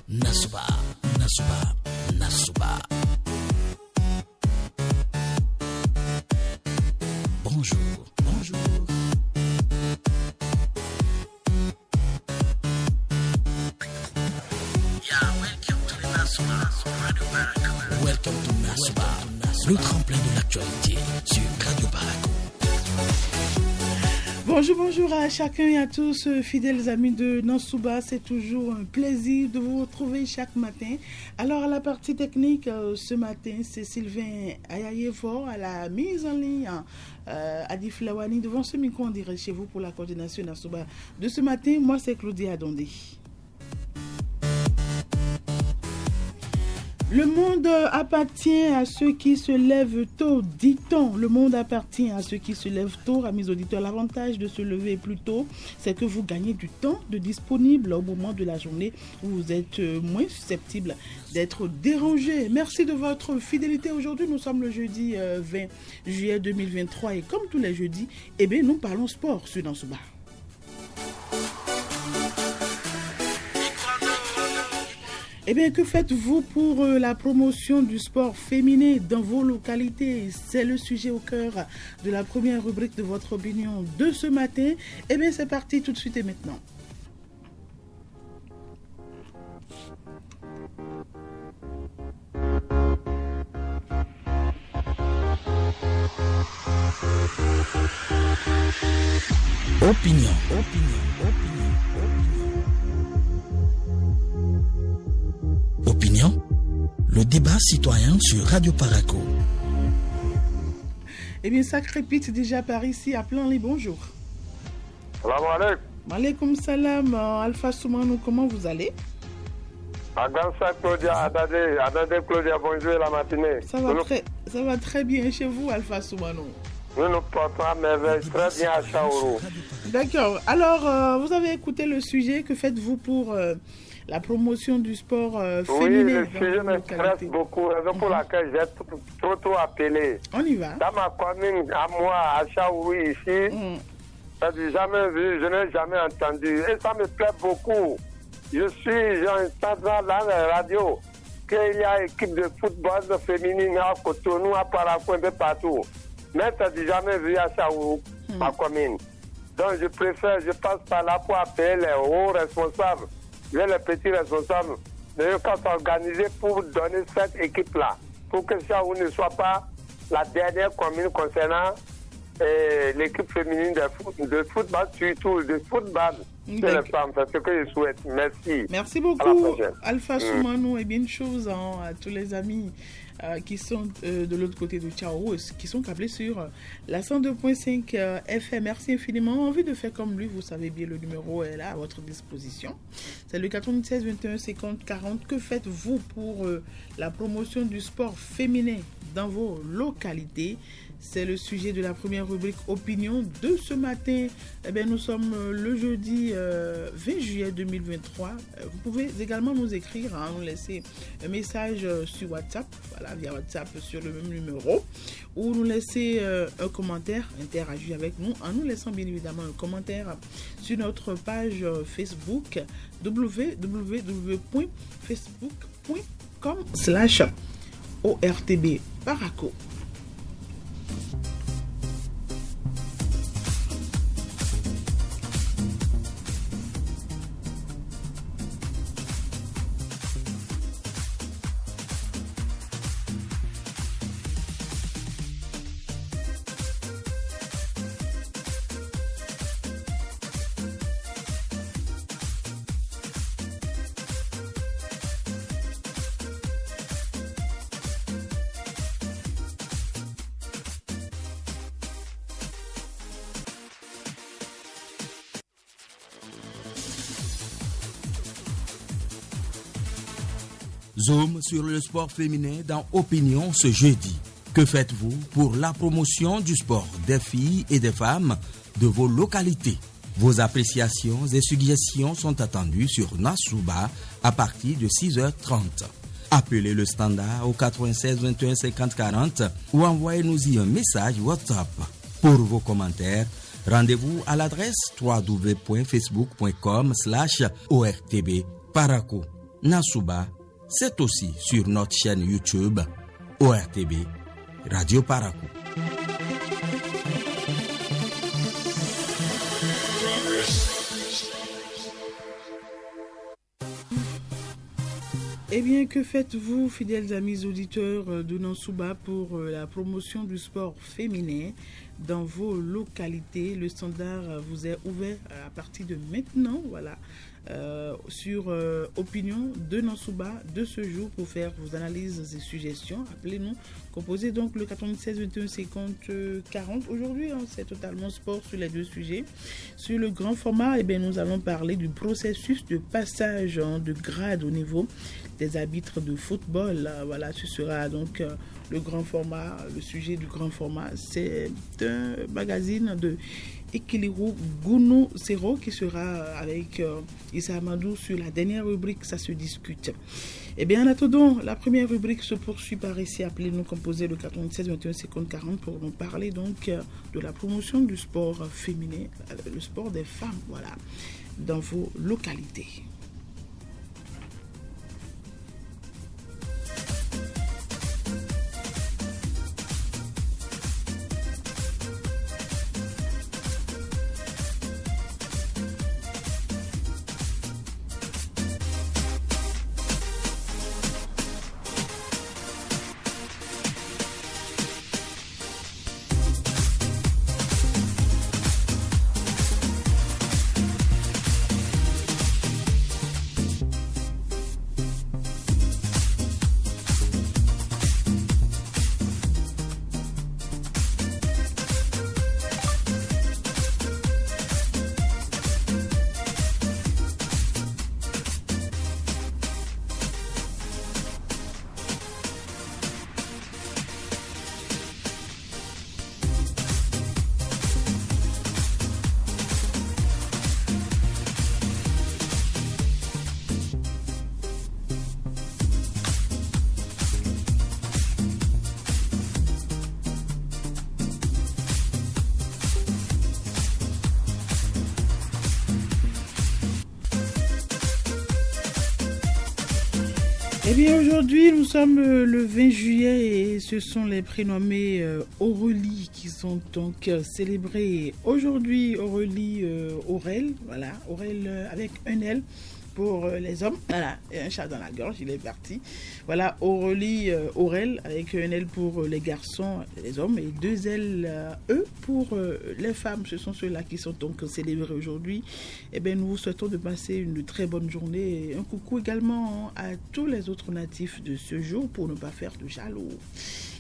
Nasuba. Bonjour. Welcome to Nasuba, le tremplin de l'actualité sur Radio Barako. Bonjour à chacun et à tous, fidèles amis de Nasuba. C'est toujours un plaisir de vous retrouver chaque matin. Alors, à la partie technique, ce matin, c'est Sylvain Ayayevo à la mise en ligne. Adi Flawani devant ce micro en direct chez vous pour la coordination Nasuba de ce matin. Moi, c'est Claudia Adondé. Le monde appartient à ceux qui se lèvent tôt, dit-on. Le monde appartient à ceux qui se lèvent tôt. Amis auditeurs, l'avantage de se lever plus tôt, c'est que vous gagnez du temps de disponible au moment de la journée où vous êtes moins susceptible d'être dérangé. Merci de votre fidélité. Aujourd'hui, nous sommes le jeudi 20 juillet 2023 et comme tous les jeudis, nous parlons sport sur Nasuba. Que faites-vous pour la promotion du sport féminin dans vos localités? C'est le sujet au cœur de la première rubrique de votre opinion de ce matin. C'est parti tout de suite et maintenant. Opinion. Opinion, le débat citoyen sur Radio Barako. Ça crépite déjà par ici à plein les bonjour. Salam alaikum. Maaleykum salam, Alpha Soumanou, comment vous allez? Agansa Claudia, Adade Claudia, bonjour la matinée. Ça va très bien chez vous, Alpha Soumanou. Nous portons à merveille très bien à Chaourou. D'accord. Alors, vous avez écouté le sujet. Que faites-vous pour la promotion du sport féminin? Oui, le sujet m'intéresse beaucoup, raison pour laquelle j'ai trop appelé. On y va. Dans ma commune, à moi, à Chaourou, ici, ça n'ai jamais vu, je n'ai jamais entendu. Et ça me plaît beaucoup. J'ai entendu dans la radio qu'il y a une équipe de football féminine à Cotonou, à Parakou, un peu partout. Mais ça n'ai jamais vu à Chaourou, ma commune. Donc je passe par là pour appeler les hauts responsables, les petits responsables, de s'organiser pour donner cette équipe-là, pour que Chaourou ne soit pas la dernière commune concernant l'équipe féminine de football, surtout de football chez les femmes. C'est ce que je souhaite. Merci. Merci beaucoup, Alpha Soumanou, et bien de choses à tous les amis qui sont de l'autre côté de Tchao, qui sont câblés sur la 102.5 FM. Merci infiniment. Envie de faire comme lui, vous savez bien, le numéro est là à votre disposition. C'est le 96 21 50 40. Que faites-vous pour la promotion du sport féminin dans vos localités? C'est le sujet de la première rubrique opinion de ce matin. Nous sommes le jeudi 20 juillet 2023. Vous pouvez également nous écrire, nous laisser un message sur WhatsApp, via WhatsApp sur le même numéro, ou nous laisser un commentaire, interagir avec nous en nous laissant bien évidemment un commentaire sur notre page Facebook www.facebook.com/ORTB Barako. Zoom sur le sport féminin dans Opinion ce jeudi. Que faites-vous pour la promotion du sport des filles et des femmes de vos localités? Vos appréciations et suggestions sont attendues sur Nasuba à partir de 6h30. Appelez le standard au 96 21 50 40 ou envoyez-nous-y un message WhatsApp. Pour vos commentaires, Rendez-vous à l'adresse www.facebook.com/ORTB Parakou. Nasuba, c'est aussi sur notre chaîne YouTube ORTB Radio Parakou. Eh bien, que faites-vous, fidèles amis auditeurs de Nansouba, pour la promotion du sport féminin dans vos localités? Le standard vous est ouvert à partir de maintenant, voilà, sur Opinion de Nansouba de ce jour pour faire vos analyses et suggestions. Appelez-nous, composez donc le 96 21 50 40. Aujourd'hui, c'est totalement sport sur les deux sujets. Sur le grand format, eh bien, nous allons parler du processus de passage de grade au niveau des arbitres de football. Voilà, ce sera donc le grand format, le sujet du grand format. C'est un magazine de Ekiliru Gounou Sero qui sera avec Issa Amadou sur la dernière rubrique, ça se discute. Eh bien, en attendant, la première rubrique se poursuit par ici. Appelez-nous, composez le 96 21 50 40 pour nous parler donc de la promotion du sport féminin, le sport des femmes, voilà, dans vos localités. Eh bien, aujourd'hui, nous sommes le 20 juillet et ce sont les prénommés Aurélie qui sont donc célébrés aujourd'hui. Aurélie Aurel, voilà, Aurel avec un L pour les hommes, voilà, et un chat dans la gorge, il est parti. Voilà, Aurélie Aurel avec un L pour les garçons et les hommes et deux L E pour les femmes. Ce sont ceux-là qui sont donc célébrés aujourd'hui. Eh bien, nous vous souhaitons de passer une très bonne journée. Et un coucou également à tous les autres natifs de ce jour pour ne pas faire de jaloux.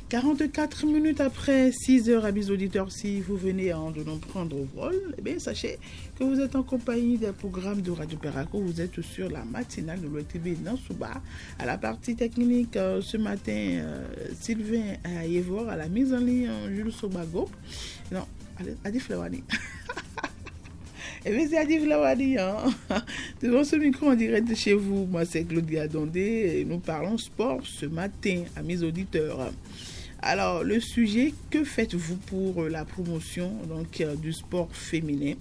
44 minutes après 6 heures, amis auditeurs, si vous venez de nous prendre au vol, eh bien, sachez que vous êtes en compagnie des programmes de Radio Parakou. Vous êtes sur la matinale de l'OTV Nansouba. À la partie technique, ce matin, Sylvain Ayevor, à la mise en ligne, Jules Sobago. Non, Adi Flawani. Et bien, c'est Adi Flawani. Devant ce micro en direct de chez vous, moi, c'est Claudia Dondé et nous parlons sport ce matin, amis auditeurs. Alors, le sujet, que faites-vous pour la promotion donc, du sport féminin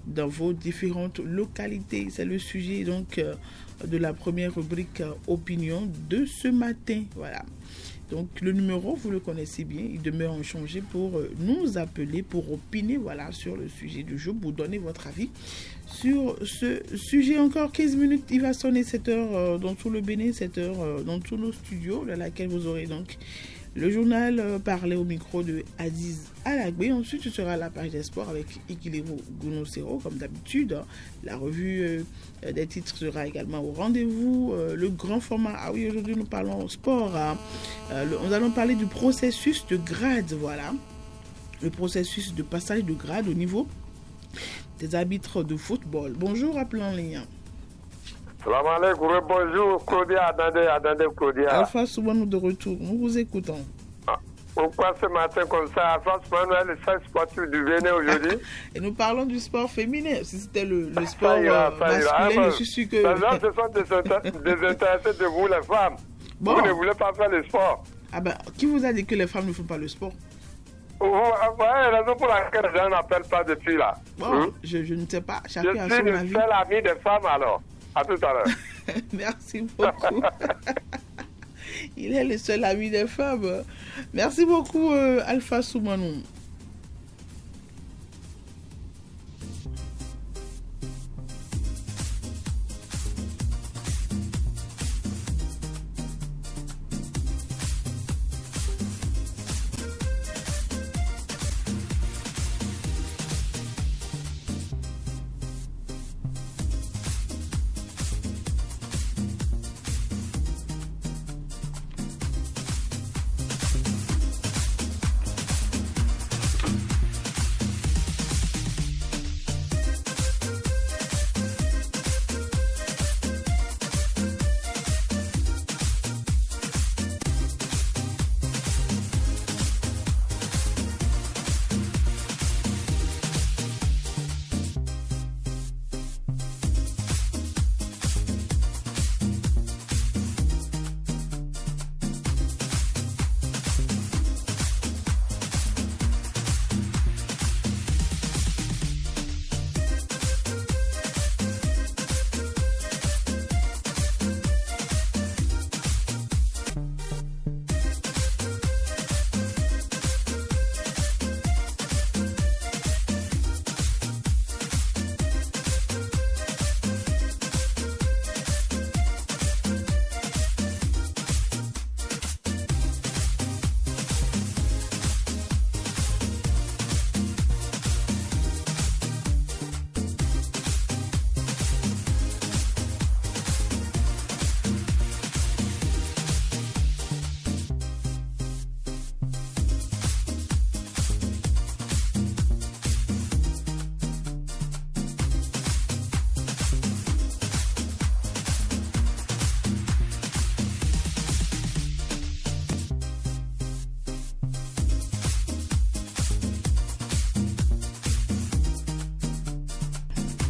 dans vos différentes localités? C'est le sujet donc, de la première rubrique opinion de ce matin. Voilà. Donc, le numéro, vous le connaissez bien, il demeure inchangé pour nous appeler, pour opiner voilà, sur le sujet du jour, pour donner votre avis sur ce sujet. Encore 15 minutes, il va sonner 7 heures dans tout le Bénin, 7 heures dans tous nos studios, dans laquelle vous aurez donc le journal parlé au micro de Aziz Alagbe. Ensuite, ce sera la page des sports avec Ikilero Gounosero, comme d'habitude. La revue des titres sera également au rendez-vous. Le grand format. Ah oui, aujourd'hui, nous parlons sport. Nous allons parler du processus de grade. Voilà. Le processus de passage de grade au niveau des arbitres de football. Bonjour, appelant les Salam alaikum, bonjour Claudia, attendez Claudia. Alpha Soubouanou de retour, nous vous écoutons. Pourquoi ce matin comme ça, Alpha Soubouanou, le centre sportif du Bénin aujourd'hui? Et nous parlons du sport féminin, si c'était le sport masculin, je suis sûr que... Ce sont des intéressés de vous les femmes. Bon. Vous ne voulez pas faire le sport. Ah ben, qui vous a dit que les femmes ne font pas le sport? Oui, voyez la raison pour laquelle je n'appelle pas depuis là. Bon, je ne sais pas. Chacun a son avis. Je suis le seul ami des femmes alors. À tout à l'heure. Merci beaucoup. Il est le seul ami des femmes. Merci beaucoup, Alpha Soumanou.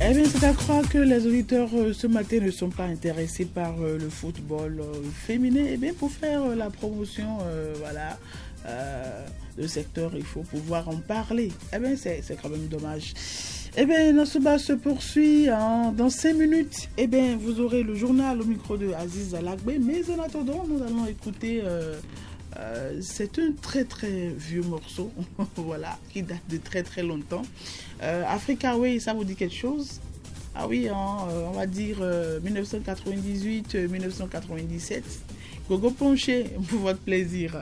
Eh bien, c'est à croire que les auditeurs ce matin ne sont pas intéressés par le football féminin. Eh bien, pour faire la promotion, le secteur, il faut pouvoir en parler. Eh bien, c'est quand même dommage. Eh bien, notre débat se poursuit dans 5 minutes. Eh bien, vous aurez le journal au micro de Aziz Alagbe. Mais en attendant, nous allons écouter... c'est un très très vieux morceau, voilà, qui date de très très longtemps. Africa Way, ça vous dit quelque chose? Ah oui, on va dire 1998-1997. Gogo Ponché, pour votre plaisir.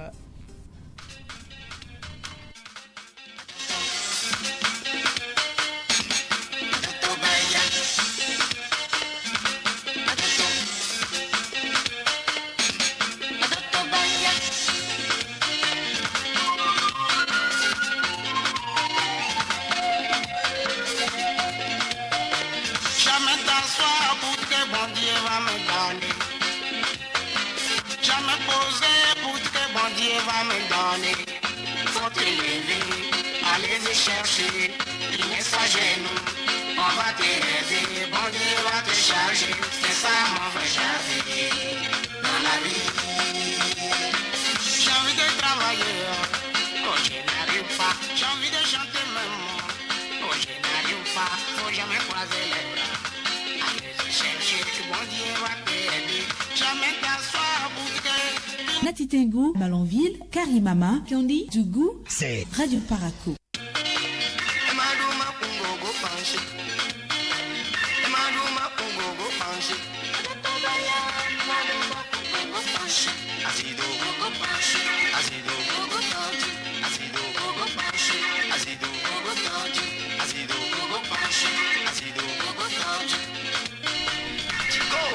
Nati Tengu, Malanville, Karimama, Piondi, Dougou, c'est Radio Paraco.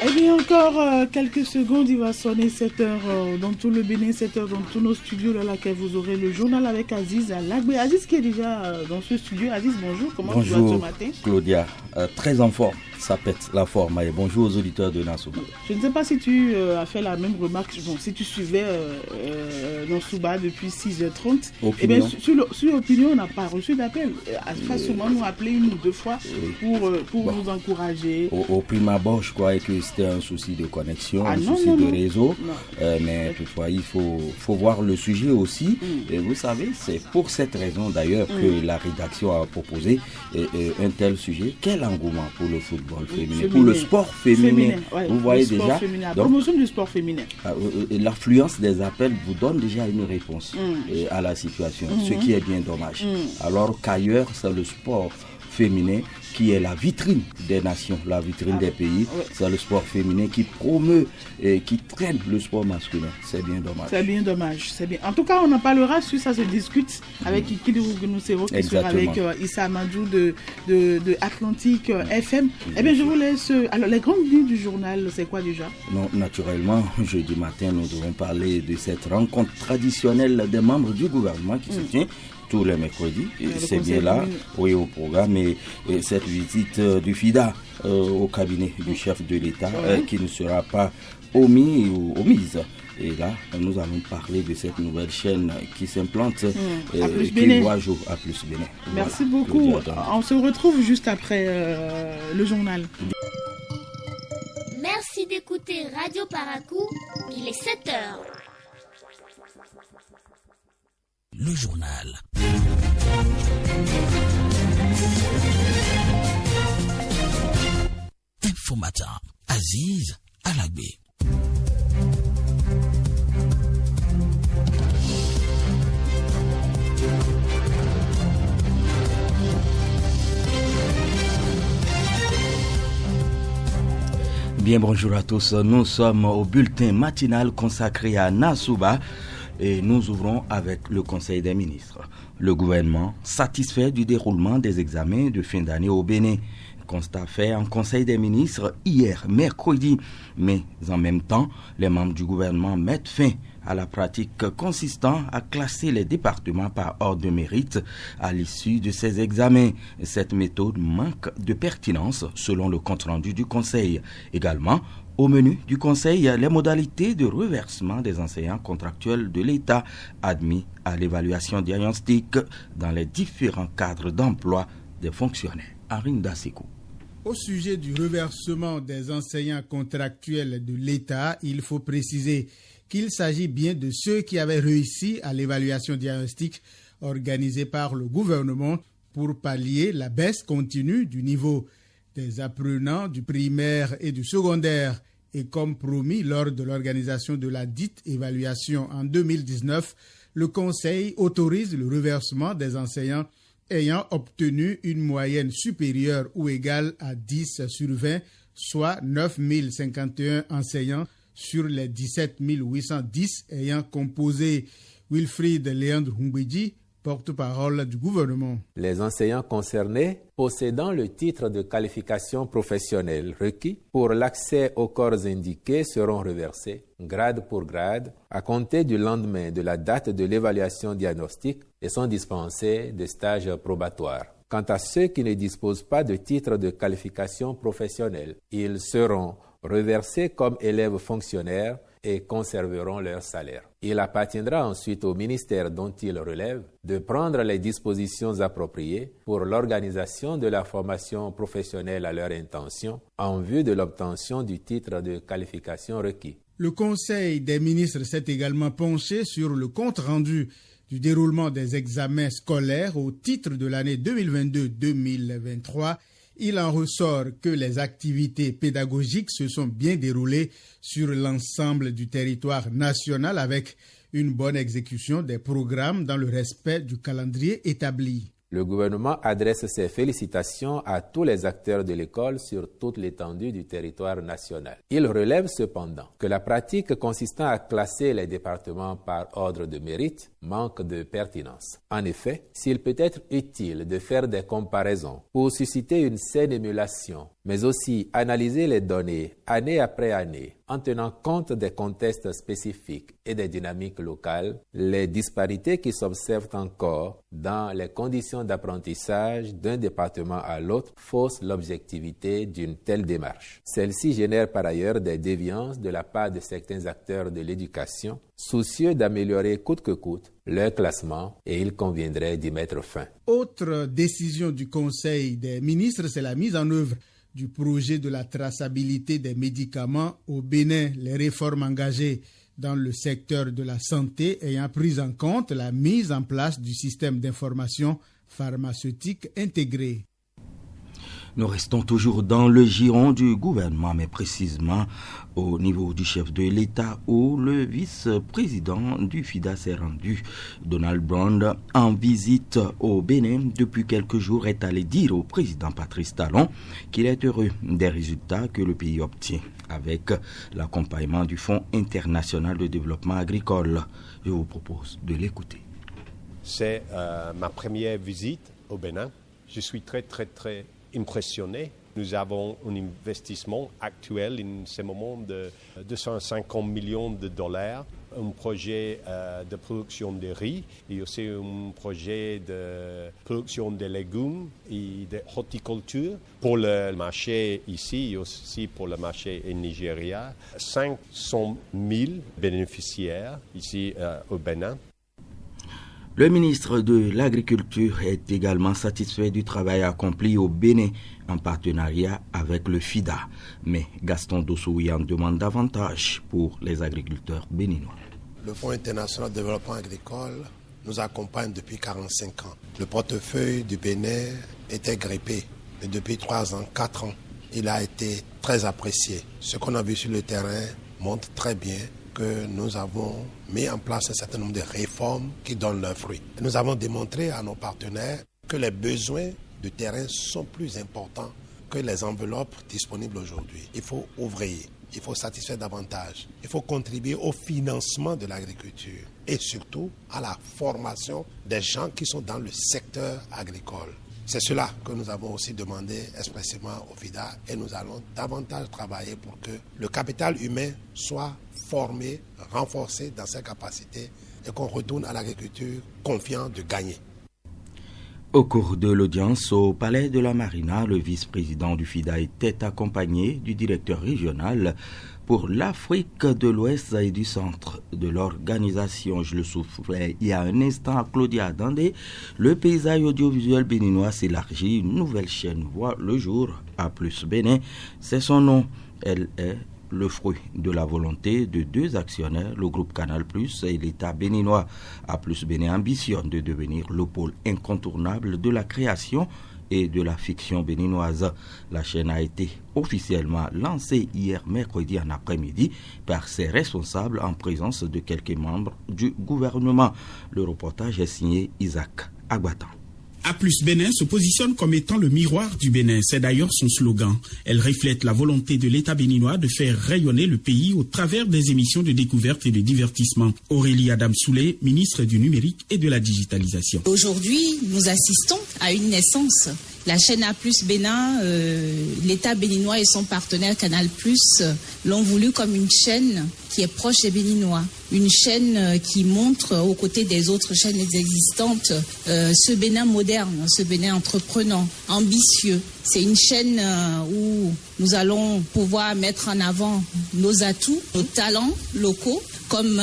Et bien encore quelques secondes, il va sonner 7h dans tout le Bénin, 7h dans tous nos studios dans laquelle vous aurez le journal avec Aziz Alagbe. Aziz qui est déjà dans ce studio. Aziz, bonjour, comment tu vas ce matin? Claudia, très en forme. ça pète la forme. Et bonjour aux auditeurs de Nansouba. Je ne sais pas si tu as fait la même remarque, si tu suivais Nansouba depuis 6h30. Eh bien, sur Opinion, on n'a pas reçu d'appel. Souvent nous appelé une ou deux fois pour nous encourager. Au prime abord, je croyais que c'était un souci de connexion, souci de réseau. Mais toutefois, il faut voir le sujet aussi. Et vous savez, c'est pour cette raison d'ailleurs que la rédaction a proposé un tel sujet. Quel engouement pour le football féminin, pour le sport féminin. Vous voyez déjà. La promotion du sport féminin. L'affluence des appels vous donne déjà une réponse à la situation, ce qui est bien dommage. Alors qu'ailleurs, c'est le sport féminin qui est la vitrine des nations, la vitrine des pays. C'est le sport féminin qui promeut et qui traîne le sport masculin. C'est bien dommage. C'est bien dommage. C'est bien. En tout cas, on en parlera si ça se discute avec Kiki Rougnoussero, qui sera avec Issa Amadou de Atlantique FM. Eh bien, je vous laisse. Alors, les grandes lignes du journal, c'est quoi déjà? Non, naturellement, jeudi matin, nous devons parler de cette rencontre traditionnelle des membres du gouvernement qui se tient tous les mercredis, c'est bien là, au programme, et cette visite du FIDA au cabinet du chef de l'État qui ne sera pas omis ou omise. Et là, nous allons parler de cette nouvelle chaîne qui s'implante, qui voit jour à Plus Bénin. Merci beaucoup. On se retrouve juste après le journal. Merci d'écouter Radio Paracou. Il est 7h. Le journal. Info Matin. Aziz Alagbe. Bien, bonjour à tous. Nous sommes au bulletin matinal consacré à Nansouba. Et nous ouvrons avec le Conseil des ministres. Le gouvernement satisfait du déroulement des examens de fin d'année au Bénin. Constat fait en Conseil des ministres hier, mercredi. Mais en même temps, les membres du gouvernement mettent fin à la pratique consistant à classer les départements par ordre de mérite à l'issue de ces examens. Cette méthode manque de pertinence selon le compte-rendu du Conseil. Également, au menu du Conseil, les modalités de reversement des enseignants contractuels de l'État admis à l'évaluation diagnostique dans les différents cadres d'emploi des fonctionnaires. Henri Dasekou. Au sujet du reversement des enseignants contractuels de l'État, il faut préciser qu'il s'agit bien de ceux qui avaient réussi à l'évaluation diagnostique organisée par le gouvernement pour pallier la baisse continue du niveau des apprenants du primaire et du secondaire. Et comme promis lors de l'organisation de la dite évaluation en 2019, le Conseil autorise le reversement des enseignants ayant obtenu une moyenne supérieure ou égale à 10 sur 20, soit 9 051 enseignants sur les 17 810 ayant composé. Wilfried Léandre Humbedji, porte-parole du gouvernement. Les enseignants concernés possédant le titre de qualification professionnelle requis pour l'accès aux corps indiqués seront reversés, grade pour grade, à compter du lendemain de la date de l'évaluation diagnostique et sont dispensés de stages probatoires. Quant à ceux qui ne disposent pas de titre de qualification professionnelle, ils seront reversés comme élèves fonctionnaires et conserveront leur salaire. Il appartiendra ensuite au ministère dont ils relèvent de prendre les dispositions appropriées pour l'organisation de la formation professionnelle à leur intention en vue de l'obtention du titre de qualification requis. Le Conseil des ministres s'est également penché sur le compte-rendu du déroulement des examens scolaires au titre de l'année 2022-2023. Il en ressort que les activités pédagogiques se sont bien déroulées sur l'ensemble du territoire national avec une bonne exécution des programmes dans le respect du calendrier établi. Le gouvernement adresse ses félicitations à tous les acteurs de l'école sur toute l'étendue du territoire national. Il relève cependant que la pratique consistant à classer les départements par ordre de mérite manque de pertinence. En effet, s'il peut être utile de faire des comparaisons pour susciter une saine émulation, mais aussi analyser les données année après année en tenant compte des contextes spécifiques et des dynamiques locales, les disparités qui s'observent encore dans les conditions d'apprentissage d'un département à l'autre faussent l'objectivité d'une telle démarche. Celle-ci génère par ailleurs des déviances de la part de certains acteurs de l'éducation, soucieux d'améliorer coûte que coûte leur classement, et il conviendrait d'y mettre fin. Autre décision du Conseil des ministres, c'est la mise en œuvre du projet de la traçabilité des médicaments au Bénin. Les réformes engagées dans le secteur de la santé ayant pris en compte la mise en place du système d'information pharmaceutique intégré. Nous restons toujours dans le giron du gouvernement, mais précisément au niveau du chef de l'État où le vice-président du FIDA s'est rendu. Donald Brown, en visite au Bénin depuis quelques jours, est allé dire au président Patrice Talon qu'il est heureux des résultats que le pays obtient avec l'accompagnement du Fonds international de développement agricole. Je vous propose de l'écouter. C'est ma première visite au Bénin. Je suis très impressionné. Nous avons un investissement actuel en ce moment de 250 millions de dollars, un projet de production de riz et aussi un projet de production de légumes et de horticulture pour le marché ici et aussi pour le marché au Nigeria. 500 000 bénéficiaires ici au Bénin. Le ministre de l'Agriculture est également satisfait du travail accompli au Bénin en partenariat avec le FIDA. Mais Gaston Dossoui en demande davantage pour les agriculteurs béninois. Le Fonds international de développement agricole nous accompagne depuis 45 ans. Le portefeuille du Bénin était grippé, mais depuis 3 ans, 4 ans, il a été très apprécié. Ce qu'on a vu sur le terrain montre très bien que nous avons mis en place un certain nombre de réformes qui donnent leurs fruits. Nous avons démontré à nos partenaires que les besoins de terrain sont plus importants que les enveloppes disponibles aujourd'hui. Il faut ouvrir, il faut satisfaire davantage, il faut contribuer au financement de l'agriculture et surtout à la formation des gens qui sont dans le secteur agricole. C'est cela que nous avons aussi demandé expressément au FIDA et nous allons davantage travailler pour que le capital humain soit formé, renforcé dans ses capacités et qu'on retourne à l'agriculture confiant de gagner. Au cours de l'audience au Palais de la Marina, le vice-président du FIDA était accompagné du directeur régional pour l'Afrique de l'Ouest et du Centre de l'organisation. Je le soufflais il y a un instant à Claudia Dandé. Le paysage audiovisuel béninois s'élargit. Une nouvelle chaîne voit le jour, A+ Bénin. C'est son nom. Elle est le fruit de la volonté de 2 actionnaires, le groupe Canal+ et l'État béninois. A+ Bénin ambitionne de devenir le pôle incontournable de la création et de la fiction béninoise. La chaîne a été officiellement lancée hier mercredi en après-midi par ses responsables en présence de quelques membres du gouvernement. Le reportage est signé Isaac Agbatan. A+ Bénin se positionne comme étant le miroir du Bénin. C'est d'ailleurs son slogan. Elle reflète la volonté de l'État béninois de faire rayonner le pays au travers des émissions de découverte et de divertissement. Aurélie Adam-Soulé, ministre du numérique et de la digitalisation. Aujourd'hui, nous assistons à une naissance. La chaîne A+ Bénin, l'État béninois et son partenaire Canal+ l'ont voulu comme une chaîne qui est proche des Béninois. Une chaîne qui montre aux côtés des autres chaînes existantes ce Bénin moderne, ce Bénin entreprenant, ambitieux. C'est une chaîne où nous allons pouvoir mettre en avant nos atouts, nos talents locaux, comme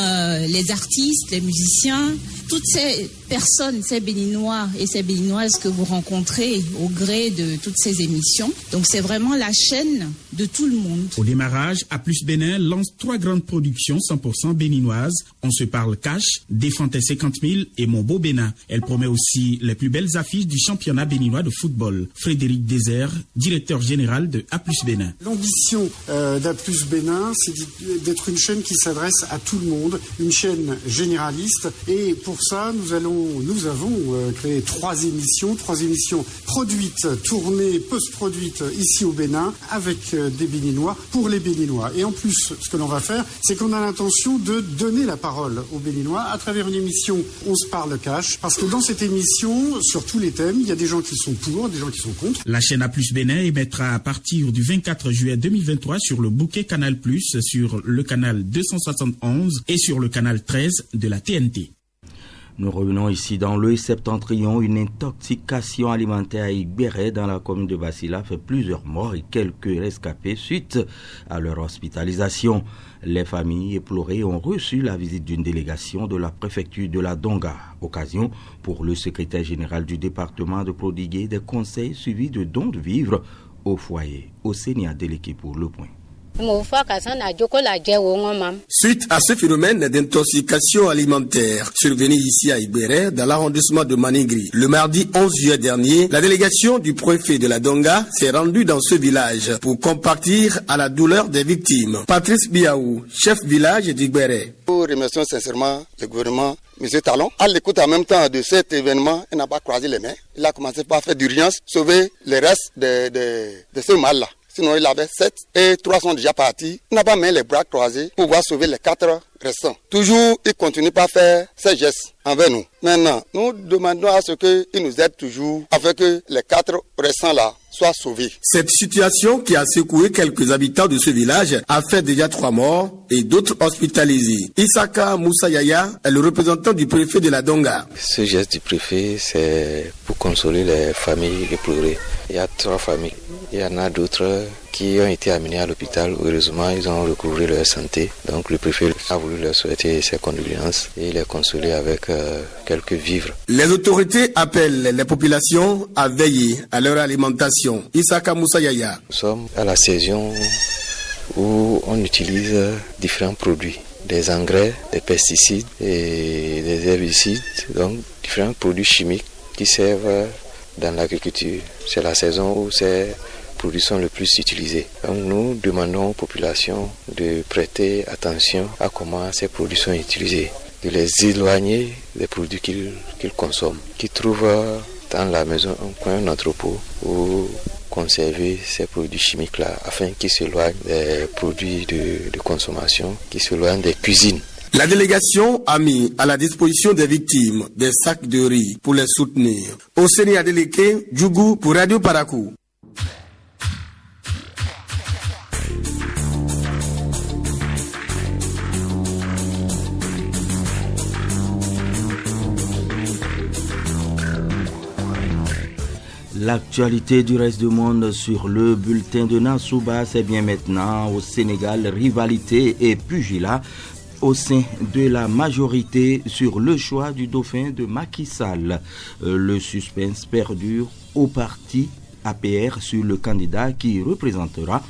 les artistes, les musiciens, toutes ces personnes, ces Béninois et ces Béninoises que vous rencontrez au gré de toutes ces émissions. Donc c'est vraiment la chaîne de tout le monde. Au démarrage, A+ Bénin lance 3 grandes productions 100% béninoises. On se parle cash, Défends tes 50 000 et Mon beau Bénin. Elle promet aussi les plus belles affiches du championnat béninois de football. Frédéric Désert, directeur général de A+ Bénin. L'ambition d'A+ Bénin, c'est d'être une chaîne qui s'adresse à tout le monde, une chaîne généraliste. Et pour ça, nous allons nous avons créé 3 émissions produites, tournées, post-produites ici au Bénin avec des Béninois pour les Béninois. Et en plus, ce que l'on va faire, c'est qu'on a l'intention de donner la parole aux Béninois à travers une émission On se parle cash, parce que dans cette émission, sur tous les thèmes, il y a des gens qui sont pour, des gens qui sont contre. La chaîne A+ Bénin émettra à partir du 24 juillet 2023 sur le bouquet Canal+, sur le canal 271 et sur le canal 13 de la TNT. Nous revenons ici dans le septentrion. Une intoxication alimentaire à Igbéré dans la commune de Bassila fait plusieurs morts et quelques rescapés suite à leur hospitalisation. Les familles éplorées ont reçu la visite d'une délégation de la préfecture de la Donga. Occasion pour le secrétaire général du département de prodiguer des conseils suivis de dons de vivres au foyer. Au Sénia délégué pour le point. Suite à ce phénomène d'intoxication alimentaire survenu ici à Igbéré, dans l'arrondissement de Maningri, le mardi 11 juillet dernier, la délégation du préfet de la Donga s'est rendue dans ce village pour compatir à la douleur des victimes. Patrice Biaou, chef village d'Igbéré. Nous remercions sincèrement le gouvernement, M. Talon. À l'écoute en même temps de cet événement, il n'a pas croisé les mains. Il a commencé par faire d'urgence, sauver les restes de ce mal-là. Sinon, il avait 7 et 3 sont déjà partis. Il n'a pas mis les bras croisés pour pouvoir sauver les 4 restants. Toujours, il continue par faire ses gestes envers nous. Maintenant, nous demandons à ce qu'il nous aide toujours afin que les 4 restants-là soient sauvés. Cette situation qui a secoué quelques habitants de ce village a fait déjà 3 morts et d'autres hospitalisés. Isaka Moussayaya est le représentant du préfet de la Donga. Ce geste du préfet, c'est pour consoler les familles éplorées. Il y a 3 familles. Il y en a d'autres qui ont été amenés à l'hôpital. Heureusement, ils ont recouvré leur santé. Donc le préfet a voulu leur souhaiter ses condoléances et les consoler avec quelques vivres. Les autorités appellent les populations à veiller à leur alimentation. Isaka Moussayaya. Nous sommes à la saison où on utilise différents produits. Des engrais, des pesticides et des herbicides. Donc différents produits chimiques qui servent dans l'agriculture. C'est la saison où ces produits sont le plus utilisés. Donc nous demandons aux populations de prêter attention à comment ces produits sont utilisés, de les éloigner des produits qu'ils consomment, qu'ils trouvent dans la maison un coin, un entrepôt où conserver ces produits chimiques-là afin qu'ils s'éloignent des produits de consommation, qu'ils s'éloignent des cuisines. La délégation a mis à la disposition des victimes des sacs de riz pour les soutenir. Au Sénéa délégué, Djougou pour Radio Parakou. L'actualité du reste du monde sur le bulletin de Nassouba, c'est bien maintenant au Sénégal, rivalité et pugilat au sein de la majorité sur le choix du dauphin de Macky Sall. Le suspense perdure au parti APR sur le candidat qui représentera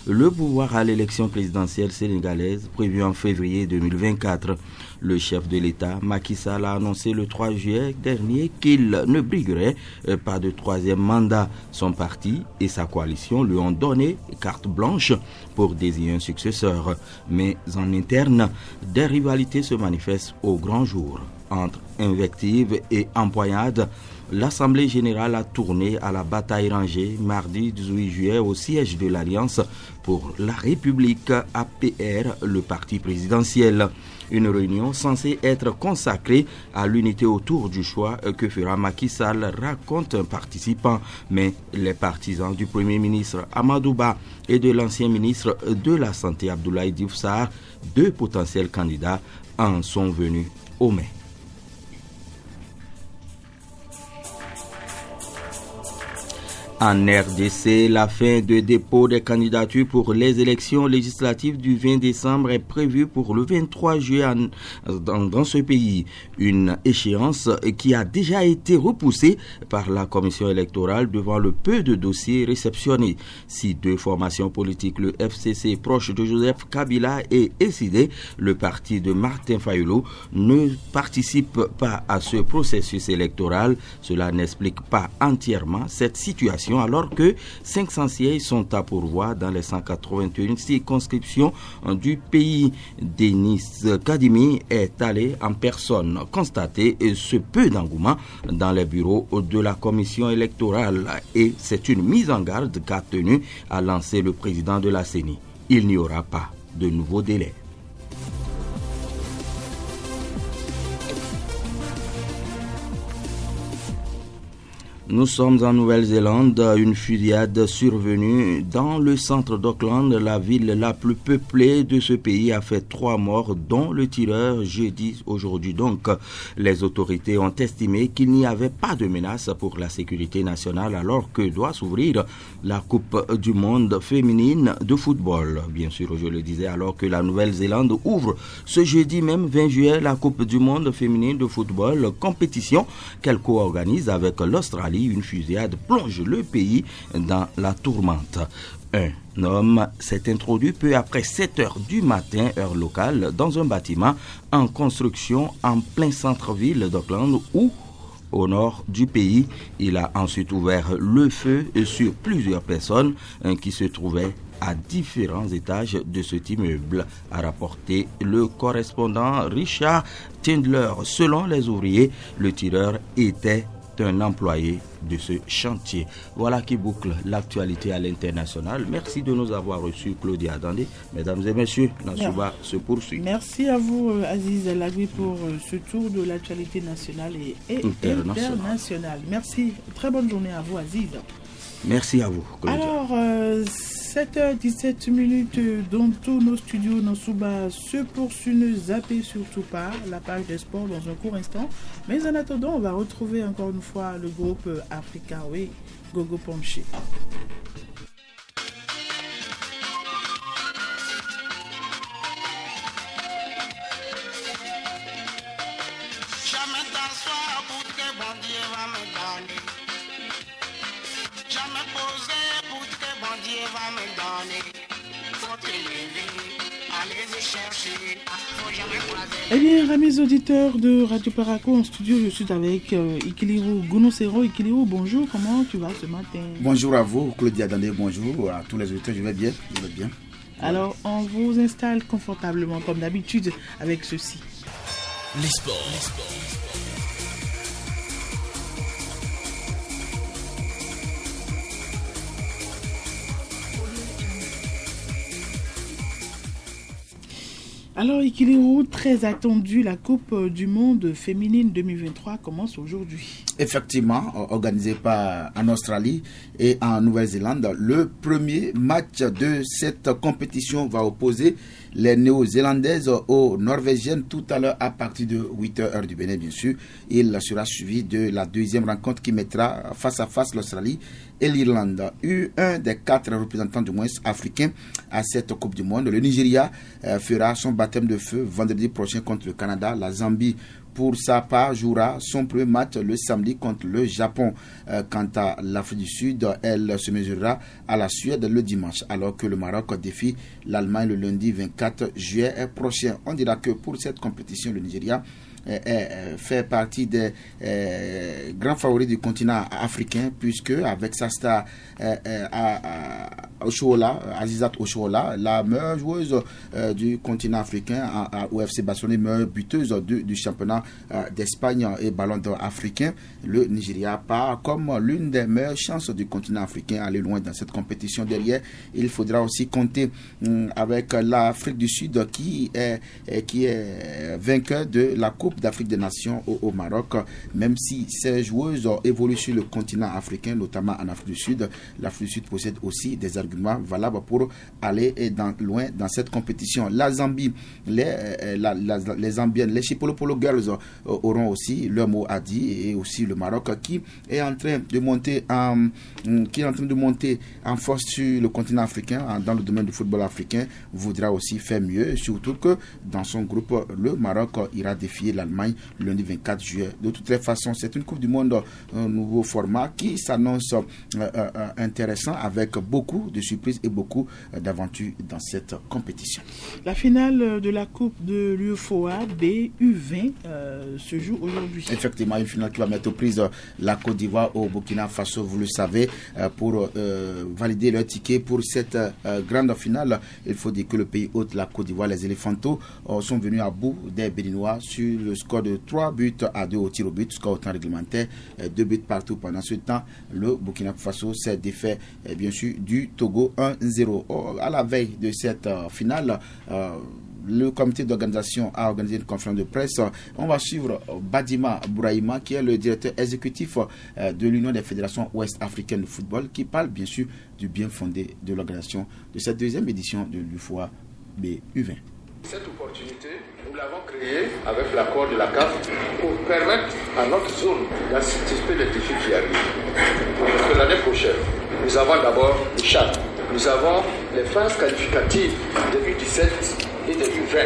le pouvoir à l'élection présidentielle sénégalaise prévue en février 2024. Le chef de l'État, Macky Sall, a annoncé le 3 juillet dernier qu'il ne briguerait pas de 3e mandat. Son parti et sa coalition lui ont donné carte blanche pour désigner un successeur. Mais en interne, des rivalités se manifestent au grand jour. Entre invectives et empoignades, l'Assemblée générale a tourné à la bataille rangée mardi 18 juillet au siège de l'Alliance pour la République APR, le parti présidentiel. Une réunion censée être consacrée à l'unité autour du choix que fera Macky Sall, raconte un participant. Mais les partisans du Premier ministre Amadou Ba et de l'ancien ministre de la Santé Abdoulaye Diouf Sarr, 2 potentiels candidats, en sont venus au mai. En RDC, la fin de dépôt des candidatures pour les élections législatives du 20 décembre est prévue pour le 23 juillet dans ce pays. Une échéance qui a déjà été repoussée par la commission électorale devant le peu de dossiers réceptionnés. Si 2 formations politiques, le FCC proche de Joseph Kabila et ECD, le parti de Martin Fayulu, ne participent pas à ce processus électoral, cela n'explique pas entièrement cette situation compétition alors que 500 sièges sont à pourvoir dans les 181 circonscriptions du pays. Denis Kadimi est allé en personne constater ce peu d'engouement dans les bureaux de la commission électorale et c'est une mise en garde qu'a tenu à lancer le président de la CENI. Il n'y aura pas de nouveaux délais. Nous sommes en Nouvelle-Zélande, une fusillade survenue dans le centre d'Auckland, la ville la plus peuplée de ce pays, a fait 3 morts, dont le tireur jeudi aujourd'hui. Donc, les autorités ont estimé qu'il n'y avait pas de menace pour la sécurité nationale alors que doit s'ouvrir la Coupe du monde féminine de football. Bien sûr, je le disais, alors que la Nouvelle-Zélande ouvre ce jeudi même 20 juillet la Coupe du monde féminine de football, compétition qu'elle co-organise avec l'Australie. Une fusillade plonge le pays dans la tourmente. Un homme s'est introduit peu après 7 heures du matin, heure locale, dans un bâtiment en construction en plein centre-ville d'Auckland où, au nord du pays, il a ensuite ouvert le feu sur plusieurs personnes qui se trouvaient à différents étages de cet immeuble, a rapporté le correspondant Richard Tindler. Selon les ouvriers, le tireur était un employé de ce chantier. Voilà qui boucle l'actualité à l'international. Merci de nous avoir reçus, Claudia Dandé. Mesdames et messieurs, Nassouba se poursuit. Merci à vous, Aziz Lagui, pour ce tour de l'actualité nationale et internationale. Merci. Très bonne journée à vous, Aziz. Merci à vous, Claudia. Alors, 7h17 dans tous nos studios Nassouba se poursuit. Ne zappez surtout pas la page des sports dans un court instant. Mais en attendant, on va retrouver encore une fois le groupe Africa, oui, Gogo Ponché. Eh bien, amis auditeurs de Radio Paraco en studio, je suis avec Ikiliru Gounosero. Ikiliru, bonjour, comment tu vas ce matin? Bonjour à vous, Claudia Dandé, bonjour à tous les auditeurs, je vais bien, Alors, on vous installe confortablement comme d'habitude avec ceci. Les sports. Alors, Ikiliru, très attendu, la Coupe du Monde féminine 2023 commence aujourd'hui. Effectivement, organisé en Australie et en Nouvelle-Zélande, le premier match de cette compétition va opposer les Néo-Zélandaises aux Norvégiennes tout à l'heure à partir de 8h heure du Bénin, bien sûr. Il sera suivi de la deuxième rencontre qui mettra face à face l'Australie et l'Irlande. Un des 4 représentants du moins africains à cette Coupe du Monde. Le Nigeria fera son baptême de feu vendredi prochain contre le Canada. La Zambie, pour sa part, jouera son premier match le samedi contre le Japon. Quant à l'Afrique du Sud, elle se mesurera à la Suède le dimanche, alors que le Maroc défie l'Allemagne le lundi 24 juillet prochain. On dira que pour cette compétition, le Nigeria fait partie des grands favoris du continent africain, puisque avec sa star Oshoala, Azizat Oshoala, la meilleure joueuse du continent africain au FC Barcelone, meilleure buteuse du championnat d'Espagne et ballon d'or africain, le Nigeria part comme l'une des meilleures chances du continent africain à aller loin dans cette compétition. Derrière, il faudra aussi compter avec l'Afrique du Sud qui est vainqueur de la Coupe d'Afrique des Nations au Maroc. Même si ces joueuses évoluent sur le continent africain, notamment en Afrique du Sud, l'Afrique du Sud possède aussi des arguments valables pour aller loin dans cette compétition. La Zambie, les Zambiennes, les Chipolopolo Girls auront aussi leur mot à dire, et aussi le Maroc qui est en train de monter en force sur le continent africain dans le domaine du football africain, voudra aussi faire mieux, surtout que dans son groupe, le Maroc ira défier l'Allemagne lundi 24 juillet. De toutes les façons, c'est une Coupe du Monde, un nouveau format qui s'annonce intéressant avec beaucoup de surprises et beaucoup d'aventures dans cette compétition. La finale de la Coupe de l'UFOA BU20 se joue aujourd'hui. Effectivement, une finale qui va mettre aux prises la Côte d'Ivoire au Burkina Faso, vous le savez, pour valider leur ticket pour cette grande finale. Il faut dire que le pays hôte, la Côte d'Ivoire, les Éléphantaux, sont venus à bout des Béninois sur le score de 3-2 au tir au but, score au temps réglementaire, 2 buts partout. Pendant ce temps, le Burkina Faso s'est défait bien sûr du Togo 1-0. À la veille de cette finale, le comité d'organisation a organisé une conférence de presse. On va suivre Badima Bouraïma, qui est le directeur exécutif de l'Union des fédérations ouest-africaines de football, qui parle bien sûr du bien fondé de l'organisation de cette deuxième édition de l'UFOA BU20. Cette opportunité, nous l'avons créée avec l'accord de la CAF pour permettre à notre zone d'anticiper les défis qui arrivent. Parce que l'année prochaine, nous avons d'abord le Tchad. Nous avons les phases qualificatives de U17 et de U20.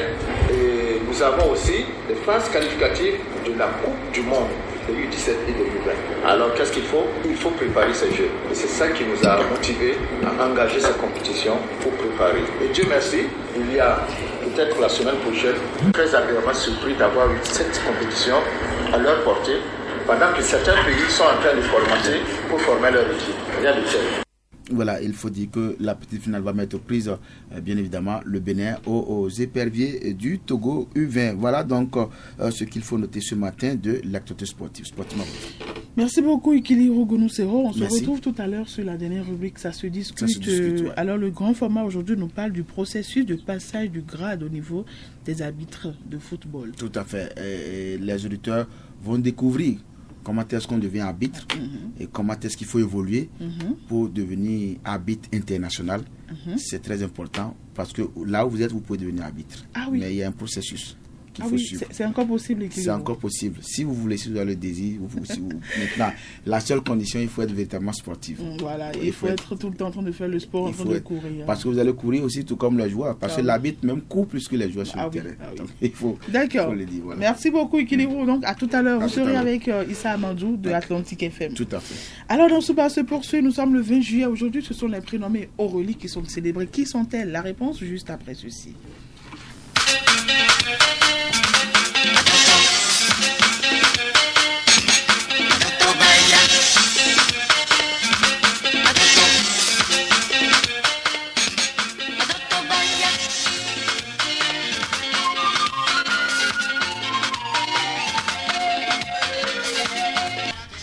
Et nous avons aussi les phases qualificatives de la Coupe du Monde de U17 et de U20. Alors qu'est-ce qu'il faut? Il faut préparer ces jeux. Et c'est ça qui nous a motivés à engager cette compétition pour préparer. Et Dieu merci, il y a peut-être la semaine prochaine, très agréablement surpris d'avoir eu cette compétition à leur portée, pendant que certains pays sont en train de formater pour former leur équipe. Rien de tel. Voilà, il faut dire que la petite finale va mettre aux prises, bien évidemment, le Bénin aux éperviers du Togo U20. Voilà donc ce qu'il faut noter ce matin de l'actualité sportive. Merci beaucoup, Ikiliru Gounoussero. On se retrouve tout à l'heure sur la dernière rubrique. Ça se discute. Ouais. Alors, le grand format aujourd'hui nous parle du processus de passage du grade au niveau des arbitres de football. Tout à fait. Et les auditeurs vont découvrir comment est-ce qu'on devient arbitre et comment est-ce qu'il faut évoluer pour devenir arbitre international. C'est très important parce que là où vous êtes, vous pouvez devenir arbitre. Ah oui. Mais il y a un processus qu'il faut suivre. C'est encore possible. C'est encore possible. Si vous voulez, si vous avez le désir, maintenant, la seule condition, il faut être véritablement sportif. Voilà, il faut être tout le temps en train de faire le sport, en train de courir. Parce que vous allez courir aussi tout comme les joueurs. Parce que l'arbitre même court plus que les joueurs sur le terrain. Donc, il faut le dire. Voilà. Merci beaucoup, Ikiliru. Donc, à tout à l'heure. Vous serez avec Issa Amadou de Atlantique FM. Tout à fait. Alors, dans ce bar se poursuit. Nous sommes le 20 juillet. Aujourd'hui, ce sont les prénommés Aurélie qui sont célébrés. Qui sont-elles? La réponse juste après ceci.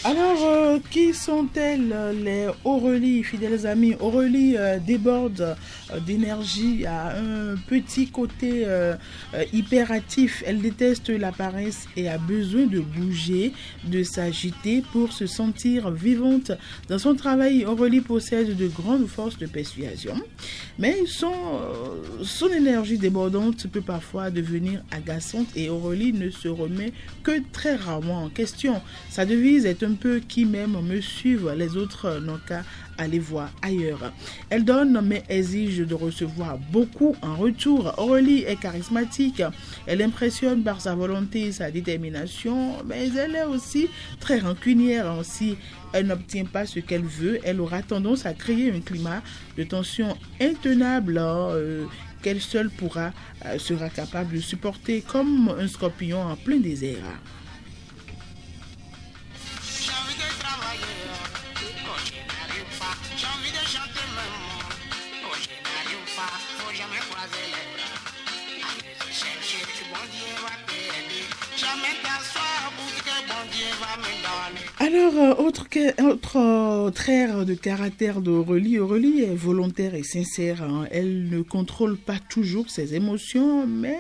Alors, qui sont-elles, les Aurélie, fidèles amis? Aurélie déborde d'énergie, a un petit côté hyperactif. Elle déteste la paresse et a besoin de bouger, de s'agiter pour se sentir vivante. Dans son travail, Aurélie possède de grandes forces de persuasion, mais son énergie débordante peut parfois devenir agaçante et Aurélie ne se remet que très rarement en question. Sa devise est un peu qui m'aime me suivent, les autres n'ont qu'à aller voir ailleurs. Elle donne mais exige de recevoir beaucoup en retour. Aurélie est charismatique, elle impressionne par sa volonté et sa détermination, mais elle est aussi très rancunière. Si elle n'obtient pas ce qu'elle veut, elle aura tendance à créer un climat de tension intenable qu'elle seule sera capable de supporter comme un scorpion en plein désert. Alors, autre trait de caractère d'Aurélie. Aurélie est volontaire et sincère. Elle ne contrôle pas toujours ses émotions, mais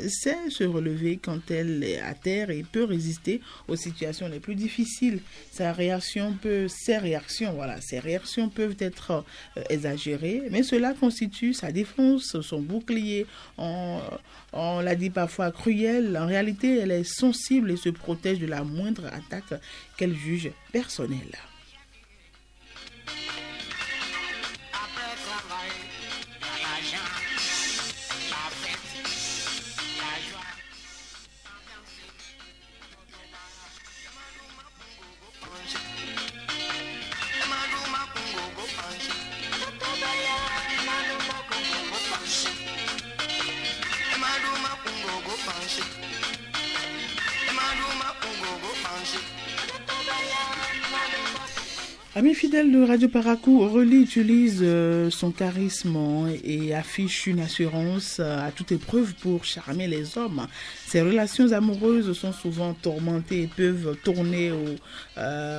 sait se relever quand elle est à terre et peut résister aux situations les plus difficiles. Ses réactions peuvent être exagérées, mais cela constitue sa défense, son bouclier. On l'a dit parfois cruelle. En réalité, elle est sensible et se protège de la moindre attaque qu'elle juge personnelle. Amis fidèles de Radio Paracou, Aurélie utilise son charisme et affiche une assurance à toute épreuve pour charmer les hommes. Ses relations amoureuses sont souvent tourmentées et peuvent tourner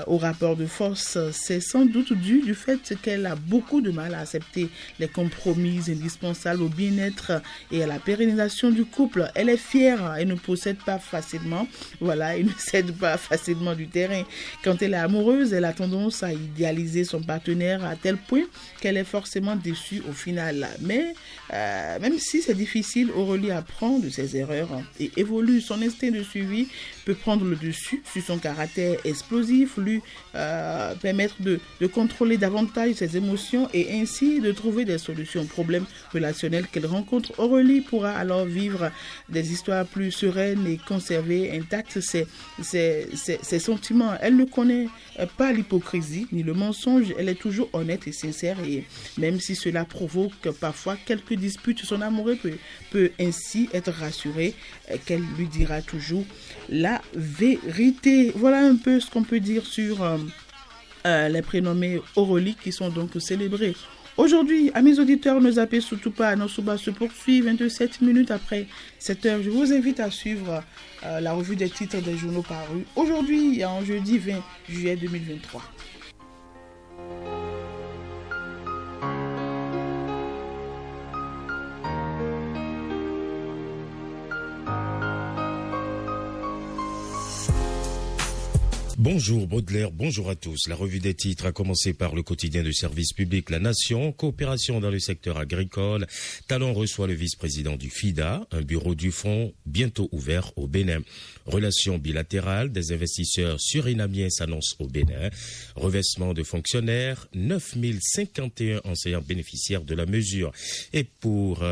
au rapport de force. C'est sans doute dû du fait qu'elle a beaucoup de mal à accepter les compromis indispensables au bien-être et à la pérennisation du couple. Elle est fière et ne possède pas facilement, et ne cède pas facilement du terrain. Quand elle est amoureuse, elle a tendance à idéaliser son partenaire à tel point qu'elle est forcément déçue au final. Mais même si c'est difficile, Aurélie apprend de ses erreurs et évolue. Son instinct de suivi peut prendre le dessus sur son caractère explosif, lui permettre de contrôler davantage ses émotions et ainsi de trouver des solutions aux problèmes relationnels qu'elle rencontre. Aurélie pourra alors vivre des histoires plus sereines et conserver intacts ses sentiments. Elle ne connaît pas l'hypocrisie ni le mensonge. Elle est toujours honnête et sincère, et même si cela provoque parfois quelques disputes, son amoureux peut ainsi être rassuré qu'elle lui dira toujours la vérité. Voilà un peu ce qu'on peut dire sur les prénommés Aurélie qui sont donc célébrés aujourd'hui. Amis auditeurs, ne zappez surtout pas. Nos soubas se poursuit 27 minutes après 7 heures. Je vous invite à suivre la revue des titres des journaux parus aujourd'hui, en jeudi 20 juillet 2023. Bonjour Baudelaire, bonjour à tous. La revue des titres a commencé par le quotidien de service public La Nation, coopération dans le secteur agricole. Talon reçoit le vice-président du FIDA, un bureau du fonds bientôt ouvert au Bénin. Relations bilatérales des investisseurs surinamiens s'annoncent au Bénin. Reversement de fonctionnaires, 9051 enseignants bénéficiaires de la mesure. Et pour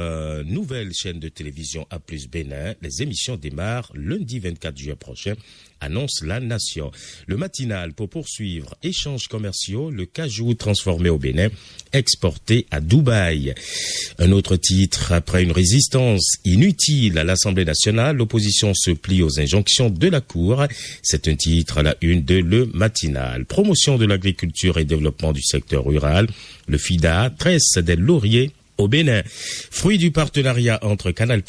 nouvelle chaîne de télévision A+ Bénin, les émissions démarrent lundi 24 juin prochain, annonce La Nation. Le matinal pour poursuivre échanges commerciaux, le cajou transformé au Bénin, exporté à Dubaï. Un autre titre, après une résistance inutile à l'Assemblée nationale, l'opposition se plie aux injonctions de la Cour. C'est un titre à la une de Le Matinal. Promotion de l'agriculture et développement du secteur rural, le FIDA tresse des lauriers au Bénin. Fruit du partenariat entre Canal+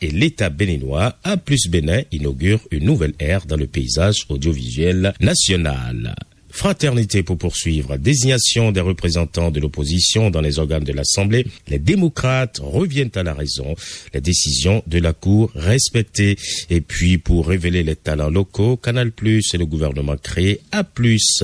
et l'État béninois, A+ Bénin inaugure une nouvelle ère dans le paysage audiovisuel national. Fraternité pour poursuivre. Désignation des représentants de l'opposition dans les organes de l'Assemblée. Les démocrates reviennent à la raison. Les décisions de la Cour respectées. Et puis, pour révéler les talents locaux, Canal+ et le gouvernement créé A+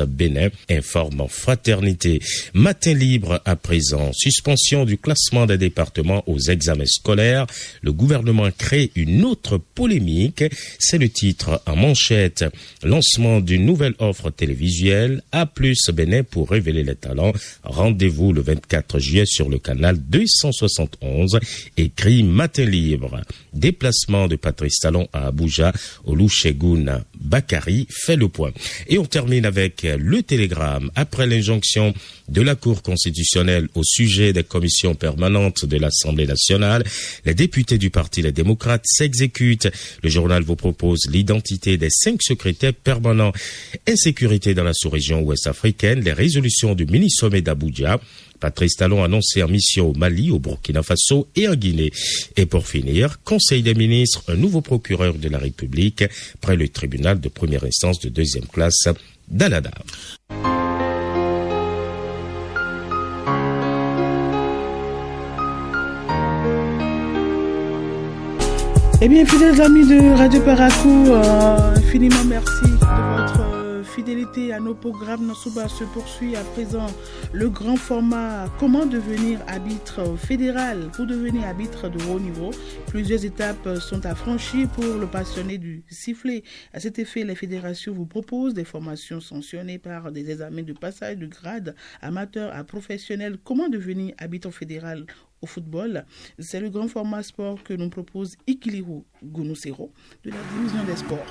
Bénin informe en Fraternité. Matin libre à présent. Suspension du classement des départements aux examens scolaires. Le gouvernement crée une autre polémique. C'est le titre en manchette. Lancement d'une nouvelle offre télévisuelle. A+ Bénin pour révéler les talents. Rendez-vous le 24 juillet sur le canal 271, écrit Matin Libre. Déplacement de Patrice Talon à Abuja, Olusegun Bakari fait le point. Et on termine avec le Télégramme. Après l'injonction de la Cour constitutionnelle au sujet des commissions permanentes de l'Assemblée nationale, les députés du Parti Les Démocrates s'exécutent. Le journal vous propose l'identité des 5 secrétaires permanents. Insécurité dans la sous-région ouest-africaine, les résolutions du mini-sommet d'Abuja. Patrice Talon annoncé en mission au Mali, au Burkina Faso et en Guinée. Et pour finir, Conseil des ministres, un nouveau procureur de la République près le tribunal de première instance de 2e classe d'Alada. Eh bien, fidèles amis de Radio Paracou, infiniment merci de votre fidélité à nos programmes. Nassouba se poursuit à présent le grand format Comment devenir arbitre fédéral. Pour devenir arbitre de haut niveau, plusieurs étapes sont à franchir pour le passionné du sifflet. À cet effet, les fédérations vous proposent des formations sanctionnées par des examens de passage de grade amateur à professionnel. Comment devenir arbitre fédéral au football? C'est le grand format sport que nous propose Ikiliru Gunusero de la division des sports.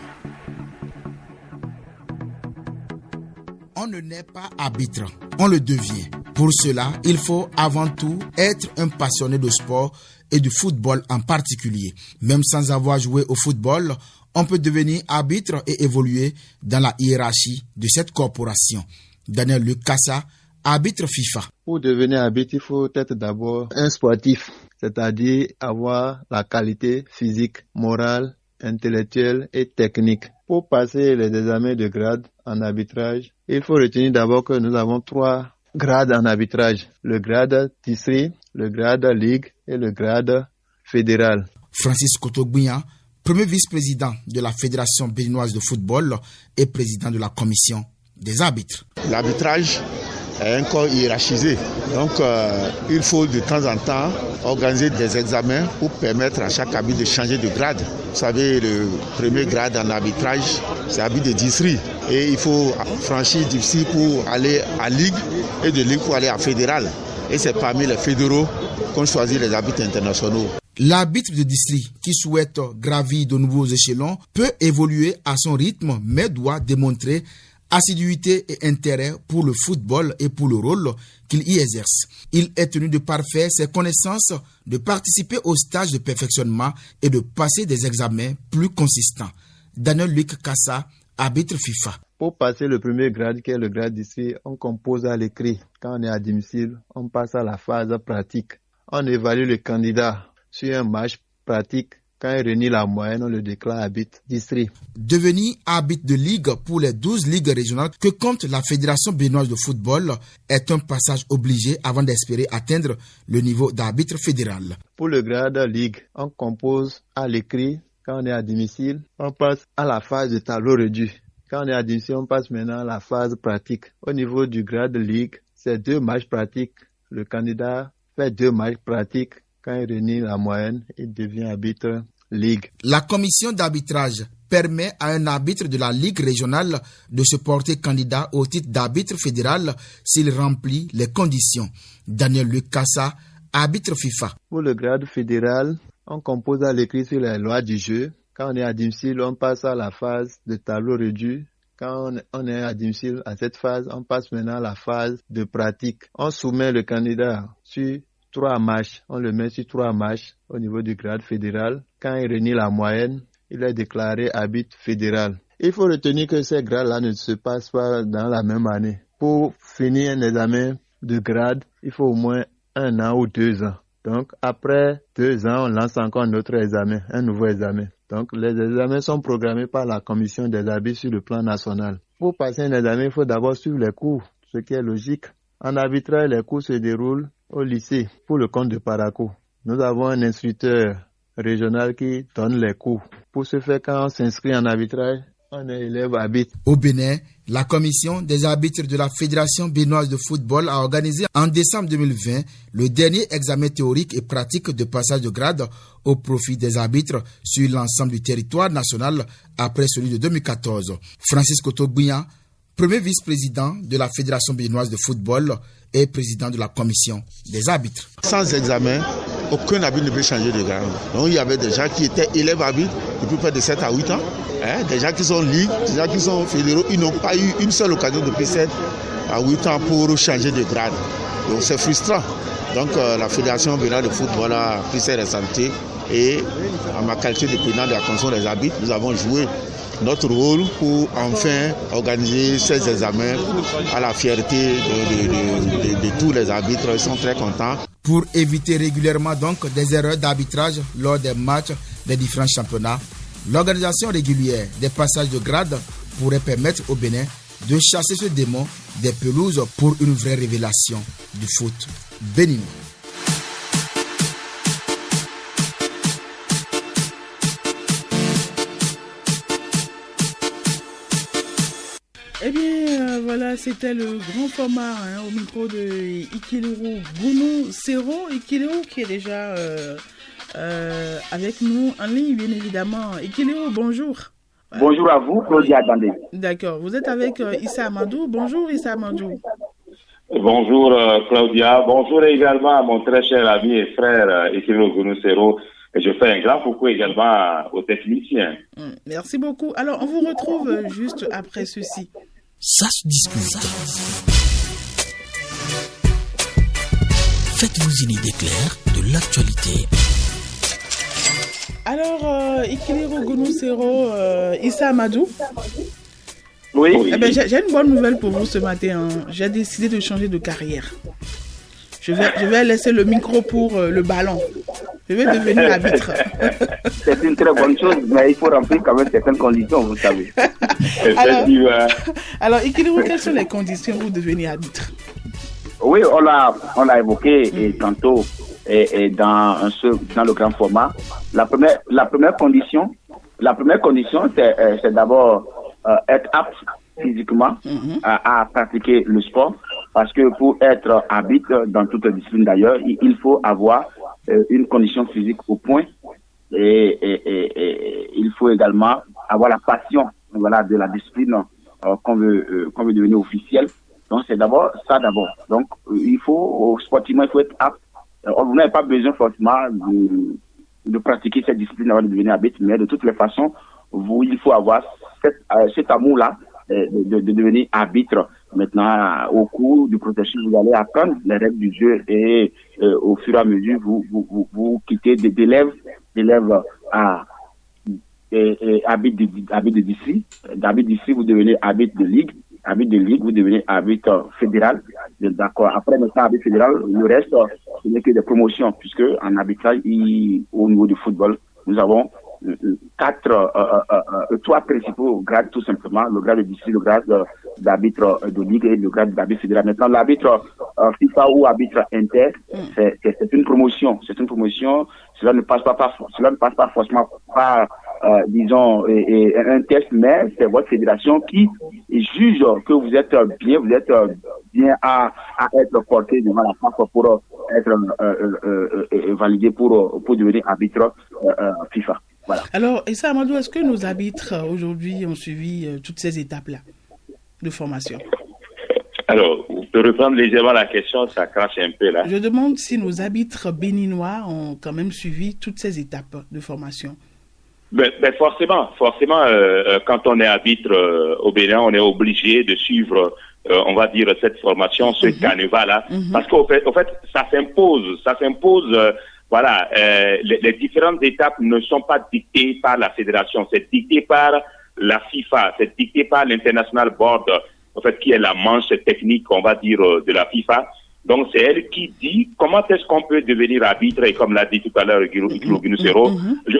On ne naît pas arbitre, on le devient. Pour cela, il faut avant tout être un passionné de sport et du football en particulier. Même sans avoir joué au football, on peut devenir arbitre et évoluer dans la hiérarchie de cette corporation. Daniel Lucassa, arbitre FIFA. Pour devenir arbitre, il faut être d'abord un sportif, c'est-à-dire avoir la qualité physique, morale, intellectuelle et technique. Pour passer les examens de grade en arbitrage, il faut retenir d'abord que nous avons 3 grades en arbitrage. Le grade district, le grade ligue et le grade fédéral. Francis Kotogbuya, premier vice-président de la Fédération béninoise de football et président de la commission des arbitres. L'arbitrage est un corps hiérarchisé. Donc, il faut de temps en temps organiser des examens pour permettre à chaque arbitre de changer de grade. Vous savez, le premier grade en arbitrage, c'est arbitre de district. Et il faut franchir district pour aller à ligue et de ligue pour aller à fédéral. Et c'est parmi les fédéraux qu'on choisit les arbitres internationaux. L'arbitre de district qui souhaite gravir de nouveaux échelons peut évoluer à son rythme, mais doit démontrer assiduité et intérêt pour le football et pour le rôle qu'il y exerce. Il est tenu de parfaire ses connaissances, de participer au stage de perfectionnement et de passer des examens plus consistants. Daniel Luc Kassa, arbitre FIFA. Pour passer le premier grade, qui est le grade district, on compose à l'écrit. Quand on est à domicile, on passe à la phase pratique. On évalue le candidat sur un match pratique. Quand il réunit la moyenne, on le déclare arbitre district. Devenir arbitre de ligue pour les 12 ligues régionales que compte la Fédération béninoise de football est un passage obligé avant d'espérer atteindre le niveau d'arbitre fédéral. Pour le grade ligue, on compose à l'écrit. Quand on est à domicile, on passe à la phase de tableau réduit. Quand on est à domicile, on passe maintenant à la phase pratique. Au niveau du grade ligue, c'est 2 matchs pratiques. Le candidat fait 2 matchs pratiques. Quand il réunit la moyenne, il devient arbitre ligue. La commission d'arbitrage permet à un arbitre de la ligue régionale de se porter candidat au titre d'arbitre fédéral s'il remplit les conditions. Daniel Lucassa, arbitre FIFA. Pour le grade fédéral, on compose à l'écrit sur les lois du jeu. Quand on est à domicile, on passe à la phase de tableau réduit. Quand on est à domicile à cette phase, on passe maintenant à la phase de pratique. On soumet le candidat sur 3 matchs. On le met sur 3 matchs au niveau du grade fédéral. Quand il réunit la moyenne, il est déclaré arbitre fédéral. Il faut retenir que ces grades-là ne se passent pas dans la même année. Pour finir un examen de grade, il faut au moins 1 an ou 2 ans. Donc, après 2 ans, on lance encore un autre examen, un nouveau examen. Donc, les examens sont programmés par la commission des arbitres sur le plan national. Pour passer un examen, il faut d'abord suivre les cours, ce qui est logique. En arbitrage, les cours se déroulent au lycée pour le compte de Parakou. Nous avons un instructeur régional qui donne les cours. Pour ce faire, quand on s'inscrit en arbitrage, on est élève arbitre. Au Bénin, la commission des arbitres de la Fédération béninoise de football a organisé en décembre 2020 le dernier examen théorique et pratique de passage de grade au profit des arbitres sur l'ensemble du territoire national après celui de 2014. Francis Kotogbuya, premier vice-président de la Fédération béninoise de football et président de la commission des arbitres. Sans examen, aucun arbitre ne peut changer de grade. Donc il y avait des gens qui étaient élèves arbitres depuis près de 7 à 8 ans. Des gens qui sont ligue, des gens qui sont fédéraux, ils n'ont pas eu une seule occasion depuis 7 à 8 ans pour changer de grade. Donc c'est frustrant. Donc la Fédération béninoise de football a pris ses responsabilités et en ma qualité de président de la commission des arbitres, nous avons joué notre rôle pour enfin organiser ces examens à la fierté de tous les arbitres. Ils sont très contents. Pour éviter régulièrement donc des erreurs d'arbitrage lors des matchs des différents championnats, l'organisation régulière des passages de grade pourrait permettre au Bénin de chasser ce démon des pelouses pour une vraie révélation du foot béninois. Eh bien, voilà, c'était le grand format au micro de Ikilero Gounou Sero. Ikilero qui est déjà avec nous en ligne, bien évidemment. Ikilero, bonjour. Bonjour à vous, Claudia Dandé. D'accord, vous êtes avec Issa Amadou. Bonjour Issa Amadou. Bonjour Claudia. Bonjour également à mon très cher ami et frère Ikilero Gounou Sero. Et je fais un grand coucou également aux techniciens. Merci beaucoup. Alors, on vous retrouve juste après ceci. Ça se discute. Faites-vous une idée claire de l'actualité. Alors, Ikilero Gounou Sero, Issa Amadou, Oui. Eh ben, j'ai une bonne nouvelle pour vous ce matin. J'ai décidé de changer de carrière. Je vais laisser le micro pour le ballon. Je vais devenir arbitre. C'est une très bonne chose, mais il faut remplir quand même certaines conditions, vous savez. Alors, Ikiliru, quelles sont les conditions pour devenir arbitre? Oui, on l'a évoqué et tantôt et dans le grand format. La première condition, c'est d'abord être apte physiquement à pratiquer le sport, parce que pour être arbitre dans toute discipline d'ailleurs, il faut avoir une condition physique au point et il faut également avoir la passion de la discipline qu'on veut devenir officiel. Donc c'est d'abord ça d'abord. Donc sportivement il faut être apte. Vous n'avez pas besoin forcément de pratiquer cette discipline avant de devenir arbitre, mais de toutes les façons, il faut avoir cet amour-là de devenir arbitre. Maintenant, au cours du processus, vous allez apprendre les règles du jeu et au fur et à mesure, vous quittez d'élève à arbitre de district. D'arbitre de district, vous devenez arbitre de ligue. Arbitre de ligue, vous devenez arbitre fédéral. D'accord. Après, maintenant, arbitre fédéral, le reste, ce n'est que des promotions, puisque en arbitrage, au niveau du football, nous avons trois principaux grades, tout simplement. Le grade de district, le grade d'arbitre de ligue et le grade d'arbitre fédéral. Maintenant, l'arbitre FIFA ou arbitre inter, c'est une promotion. C'est une promotion. Cela ne passe pas forcément par disons, un test, mais c'est votre fédération qui juge que vous êtes bien à être porté devant la France pour être validé pour devenir arbitre FIFA. Voilà. Alors, Issa Amadou, est-ce que nos arbitres aujourd'hui ont suivi toutes ces étapes-là de formation? Alors, vous pouvez reprendre légèrement la question, ça crache un peu là. Je demande si nos arbitres béninois ont quand même suivi toutes ces étapes de formation. Ben forcément, quand on est arbitre au Bénin, on est obligé de suivre, on va dire, cette formation, ce canevas-là, parce qu'au fait, ça s'impose. Voilà, les différentes étapes ne sont pas dictées par la fédération, c'est dicté par la FIFA, c'est dicté par l'International Board, en fait, qui est la manche technique, on va dire, de la FIFA. Donc, c'est elle qui dit comment est-ce qu'on peut devenir arbitre, et comme l'a dit tout à l'heure Ikiliru Gunusero,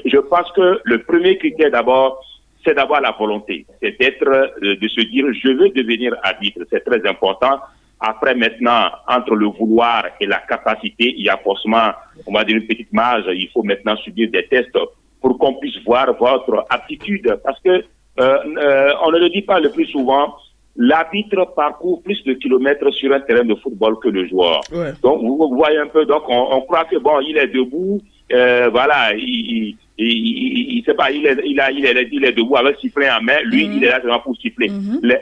je pense que le premier critère d'abord, c'est d'avoir la volonté. C'est de se dire, je veux devenir arbitre. C'est très important. Après, maintenant, entre le vouloir et la capacité, il y a forcément, on va dire, une petite marge. Il faut maintenant subir des tests pour qu'on puisse voir votre aptitude. Parce que, on ne le dit pas le plus souvent, l'arbitre parcourt plus de kilomètres sur un terrain de football que le joueur. Ouais. Donc, vous voyez un peu, donc, on croit que bon, il est debout, voilà, il sait pas, il est debout avec sifflet en main, lui, il est là seulement pour siffler.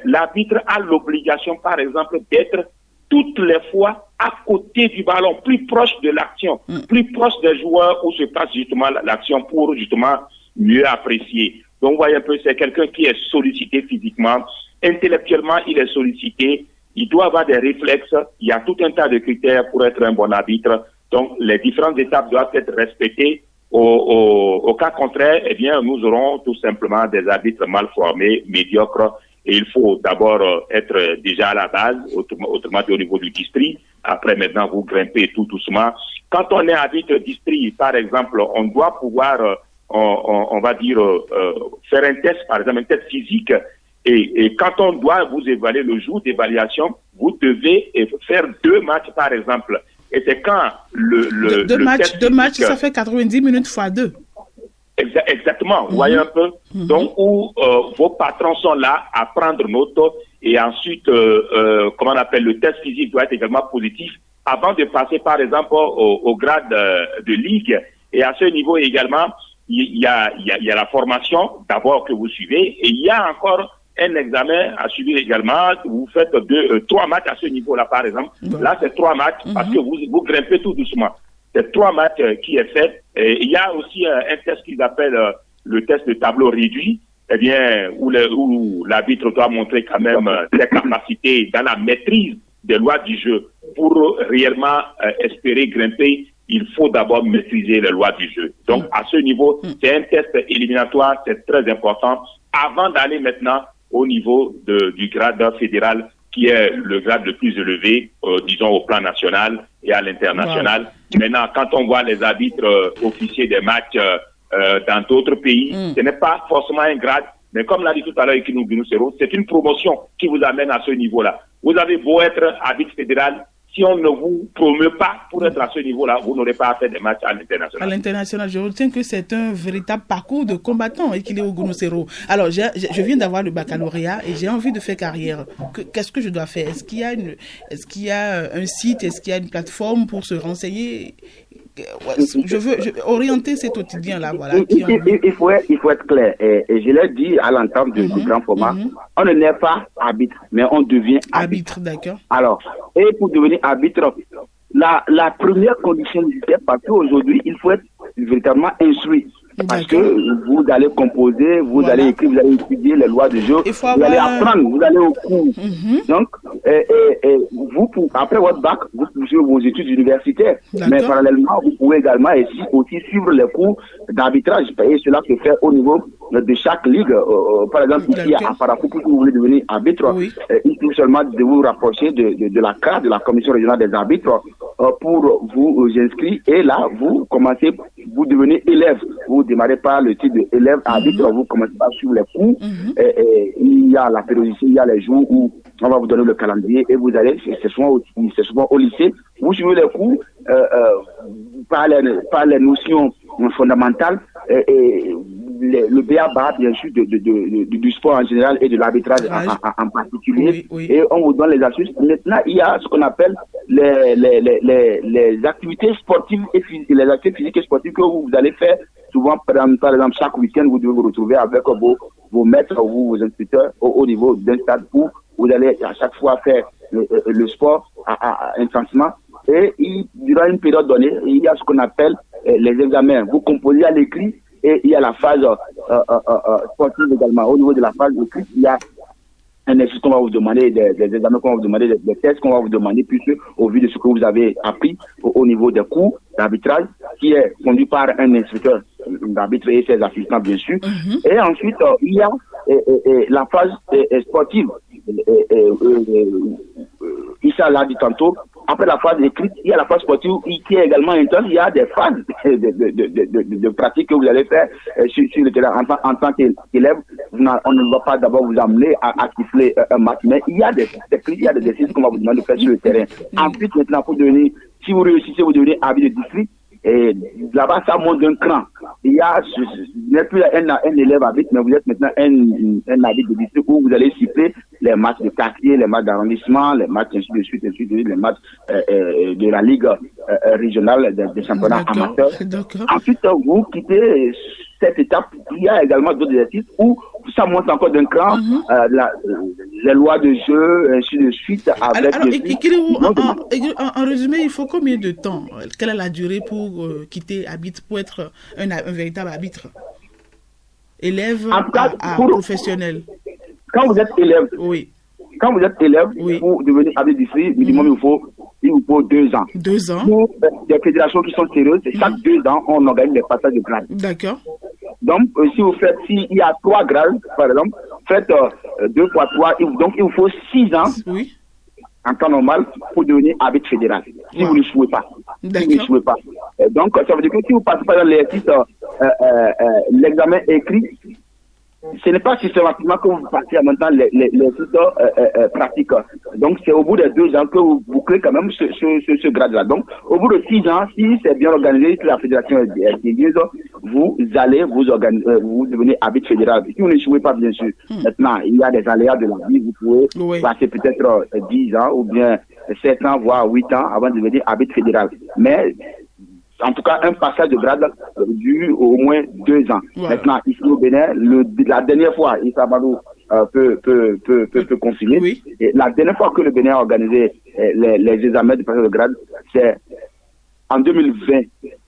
L'arbitre a l'obligation, par exemple, d'être toutes les fois à côté du ballon, plus proche de l'action, plus proche des joueurs où se passe justement l'action pour justement mieux apprécier. Donc, vous voyez un peu, c'est quelqu'un qui est sollicité physiquement. Intellectuellement, il est sollicité, il doit avoir des réflexes, il y a tout un tas de critères pour être un bon arbitre. Donc, les différentes étapes doivent être respectées. Au cas contraire, eh bien, nous aurons tout simplement des arbitres mal formés, médiocres, et il faut d'abord être déjà à la base, autrement dit au niveau du district. Après, maintenant, vous grimpez tout doucement. Quand on est arbitre district, par exemple, on doit pouvoir, on va dire, faire un test, par exemple, un test physique. Et quand on doit vous évaluer le jour d'évaluation, vous devez faire 2 matchs, par exemple. Et c'est quand deux matchs, ça fait 90 minutes fois 2. Exactement, vous voyez un peu. Donc, où vos patrons sont là à prendre note et ensuite, comment on appelle, le test physique doit être également positif avant de passer, par exemple, au grade de ligue. Et à ce niveau également, il y a la formation d'abord que vous suivez et il y a encore un examen à suivre également. Vous faites 3 matchs à ce niveau-là, par exemple. Là, c'est 3 matchs parce que vous grimpez tout doucement. C'est 3 matchs qui est fait. Et il y a aussi un test qu'ils appellent le test de tableau réduit, eh bien, où l'arbitre doit montrer quand même ses capacités dans la maîtrise des lois du jeu. Pour réellement espérer grimper, il faut d'abord maîtriser les lois du jeu. Donc, à ce niveau, c'est un test éliminatoire, c'est très important. Avant d'aller maintenant au niveau du grade fédéral, qui est le grade le plus élevé, disons, au plan national et à l'international. Wow. Maintenant, quand on voit les arbitres officiers des matchs dans d'autres pays, ce n'est pas forcément un grade, mais comme l'a dit tout à l'heure Ikinou Binoussero, c'est une promotion qui vous amène à ce niveau-là. Vous avez beau être arbitre fédéral, si on ne vous promeut pas pour être à ce niveau-là, vous n'aurez pas à faire des matchs à l'international. À l'international, je retiens que c'est un véritable parcours de combattant, Ikinou Binoussero. Alors, je viens d'avoir le baccalauréat et j'ai envie de faire carrière. Qu'est-ce que je dois faire? Est-ce qu'il y a un site? Est-ce qu'il y a une plateforme pour se renseigner? Je veux orienter cet quotidien-là. Voilà, il faut être clair. Et je l'ai dit à l'entente du grand format, on ne naît pas arbitre, mais on devient arbitre. D'accord. Alors, et pour devenir arbitre, la première condition, c'est parce qu'aujourd'hui, il faut être véritablement instruit. Parce que vous allez composer, vous allez écrire, vous allez étudier les lois du jeu, vous allez apprendre, vous allez au cours. Donc, vous, après votre bac, vous poursuivez vos études universitaires. Mais parallèlement, vous pouvez également aussi suivre les cours d'arbitrage. Et cela se fait au niveau de chaque ligue. Par exemple, ici à Paracou, si vous voulez devenir arbitre, il suffit seulement de vous rapprocher de la CAR, de la Commission régionale des arbitres, pour vous inscrire. Et là, vous commencez, vous devenez élève. Vous démarrez par le titre d'élève arbitre, vous commencez par suivre les cours. Il y a la périodicité, il y a les jours où on va vous donner le calendrier et vous allez, c'est souvent au lycée, vous suivez les cours par les notions fondamentales et le BABA, bien sûr, du sport en général et de l'arbitrage en particulier. Et on vous donne les astuces. Maintenant, il y a ce qu'on appelle les activités sportives et physiques, les activités physiques et sportives que vous allez faire souvent, par exemple, chaque week-end, vous devez vous retrouver avec vos maîtres ou vos instructeurs au niveau d'un stade où vous allez à chaque fois faire le sport intensément. Et durant une période donnée, il y a ce qu'on appelle les examens. Vous composez à l'écrit et il y a la phase sportive également. Au niveau de la phase écrite, il y a un exercice qu'on va vous demander, des examens qu'on va vous demander, des tests qu'on va vous demander, puisque au vu de ce que vous avez appris au niveau des cours d'arbitrage, qui est conduit par un instructeur d'arbitre et ses assistants, bien sûr. Et ensuite, il y a la phase sportive. Issa l'a dit tantôt, après la phase écrite, il y a la phase sportive qui est également intense. Il y a des phases de pratique que vous allez faire sur le terrain en tant qu'élève. On ne va pas d'abord vous amener à siffler un match, mais il y a des exercices qu'on va vous demander de faire sur le terrain. Ensuite, maintenant, pour devenir, si vous réussissez, vous devenez arbitre de district. Et là-bas, ça monte d'un cran. Il y a, vous n'êtes plus un élève arbitre, mais vous êtes maintenant un arbitre de district où vous allez siffler les matchs de quartier, les matchs d'arrondissement, les matchs ainsi de suite, les matchs de la ligue régionale des championnats amateurs. Ensuite, vous quittez cette étape. Il y a également d'autres exercices où ça monte encore d'un cran, les lois de jeu, ainsi de suite. Avec en résumé, il faut combien de temps? Quelle est la durée pour quitter arbitre, pour être un véritable arbitre? Élève professionnel. Quand vous êtes élève, pour devenir arbitre district, minimum il vous faut 2 ans. 2 ans. Pour des fédérations qui sont sérieuses, chaque 2 ans, on organise des passages de grade. D'accord. Donc, s'il y a 3 grades, par exemple, faites 2 fois 3, donc il vous faut 6 ans. Oui. En temps normal, pour devenir arbitre fédéral. Si vous ne jouez pas. Donc, ça veut dire que si vous passez par l'exercice, l'examen écrit, ce n'est pas systématiquement que vous passez en même temps les pratiques. Donc, c'est au bout de 2 ans que vous bouclez quand même ce grade-là. Donc, au bout de 6 ans, si c'est bien organisé, si la fédération est bien, vous allez vous devenez arbitre fédéral. Si vous ne jouez pas, bien sûr. Maintenant, il y a des aléas de la vie. Vous pouvez passer peut-être 10 ans ou bien 7 ans, voire 8 ans avant de devenir arbitre fédéral. Mais, en tout cas, un passage de grade dure au moins 2 ans. Maintenant, ici au Bénin, la dernière fois, Issa Badou peut confirmer. Et la dernière fois que le Bénin a organisé les examens de passage de grade, c'est en 2020.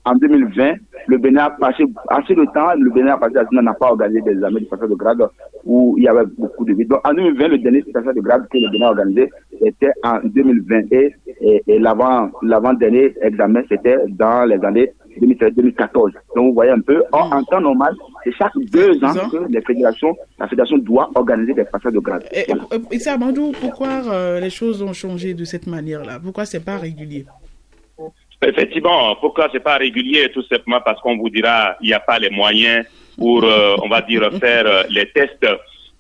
En 2020, le Bénin a passé assez de temps, n'a pas organisé des examens de passage de grade où il y avait beaucoup de vides. Donc, en 2020, le dernier passage de grade que le Bénin a organisé, c'était en 2020. Et l'avant-dernier examen, c'était dans les années 2013-2014. Donc, vous voyez un peu, en temps normal, c'est chaque 2 ans que la fédération doit organiser des passages de grade. Et ça, Amadou, pourquoi les choses ont changé de cette manière-là? Pourquoi c'est pas régulier? Effectivement, pourquoi c'est pas régulier? Tout simplement parce qu'on vous dira il n'y a pas les moyens pour, on va dire, faire les tests.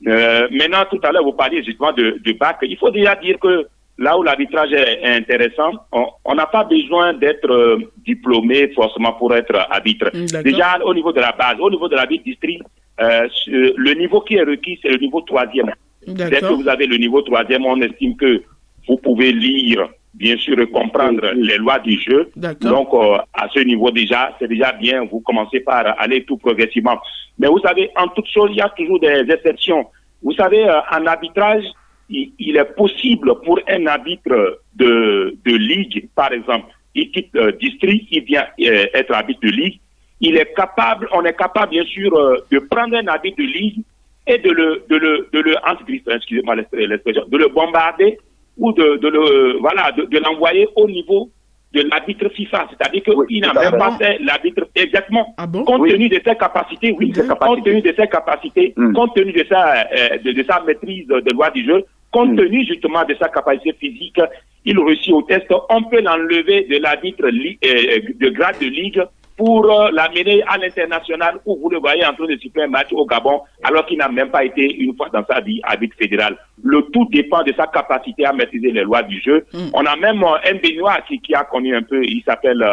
Maintenant, tout à l'heure, vous parliez justement de bac. Il faut déjà dire que là où l'arbitrage est intéressant, on n'a pas besoin d'être diplômé forcément pour être arbitre. Déjà, au niveau de la base, au niveau de l'arbitre district, le niveau qui est requis, c'est le niveau 3e. Dès que vous avez le niveau 3e, on estime que vous pouvez lire, bien sûr, comprendre les lois du jeu. Donc, à ce niveau déjà, c'est déjà bien. Vous commencez par aller tout progressivement. Mais vous savez, en toute chose, il y a toujours des exceptions. Vous savez, en arbitrage, il est possible pour un arbitre de ligue, par exemple, il quitte district, il vient être arbitre de ligue. On est capable, bien sûr, de prendre un arbitre de ligue et de le bombarder ou de l'envoyer au niveau de l'arbitre FIFA, c'est-à-dire qu'il n'a même pas fait l'arbitre exactement, compte tenu de ses capacités, compte tenu de ses capacités, compte tenu de sa maîtrise des lois du jeu, compte tenu justement de sa capacité physique, il réussit au test, on peut l'enlever de l'arbitre de grade de ligue pour l'amener à l'international où vous le voyez en train de siffler un match au Gabon alors qu'il n'a même pas été une fois dans sa vie arbitre fédéral. Le tout dépend de sa capacité à maîtriser les lois du jeu. On a même un Béninois qui a connu un peu, il s'appelle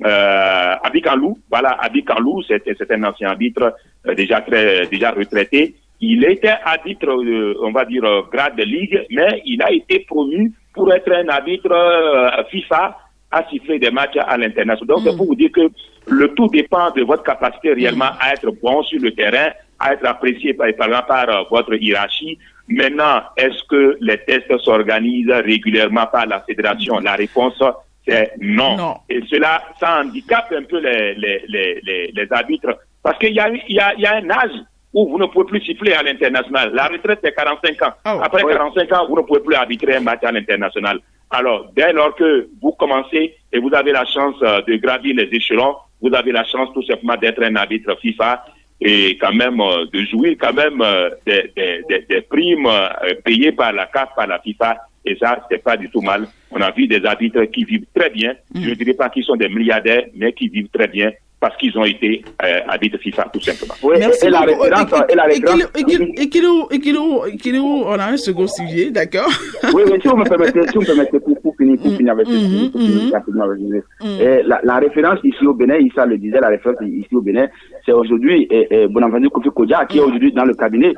Abik Anlou. Voilà, Abik Anlou, c'est un ancien arbitre déjà retraité. Il était arbitre, on va dire, grade de ligue, mais il a été promu pour être un arbitre FIFA à siffler des matchs à l'international. Donc, c'est pour vous dire que le tout dépend de votre capacité réellement à être bon sur le terrain, à être apprécié par votre hiérarchie. Maintenant, est-ce que les tests s'organisent régulièrement par la fédération? La réponse, c'est non. Et cela, ça handicape un peu les arbitres. Parce qu'il y a un âge où vous ne pouvez plus siffler à l'international. La retraite, c'est 45 ans. Après 45 ans, vous ne pouvez plus arbitrer un match à l'international. Alors, dès lors que vous commencez et vous avez la chance de gravir les échelons, vous avez la chance tout simplement d'être un arbitre FIFA et quand même de jouir quand même des primes payées par la CAF, par la FIFA. Et ça, c'est pas du tout mal. On a vu des arbitres qui vivent très bien. Je ne dirais pas qu'ils sont des milliardaires, mais qui vivent très bien parce qu'ils ont été arbitres FIFA, tout simplement. Merci et beaucoup. Ekilou, on a un second sujet, d'accord? Oui, si vous me permettez, pour finir avec la référence ici au Bénin, Issa le disait, la référence ici au Bénin, c'est aujourd'hui Bonaventure Kofi Kodja, qui est aujourd'hui dans le cabinet,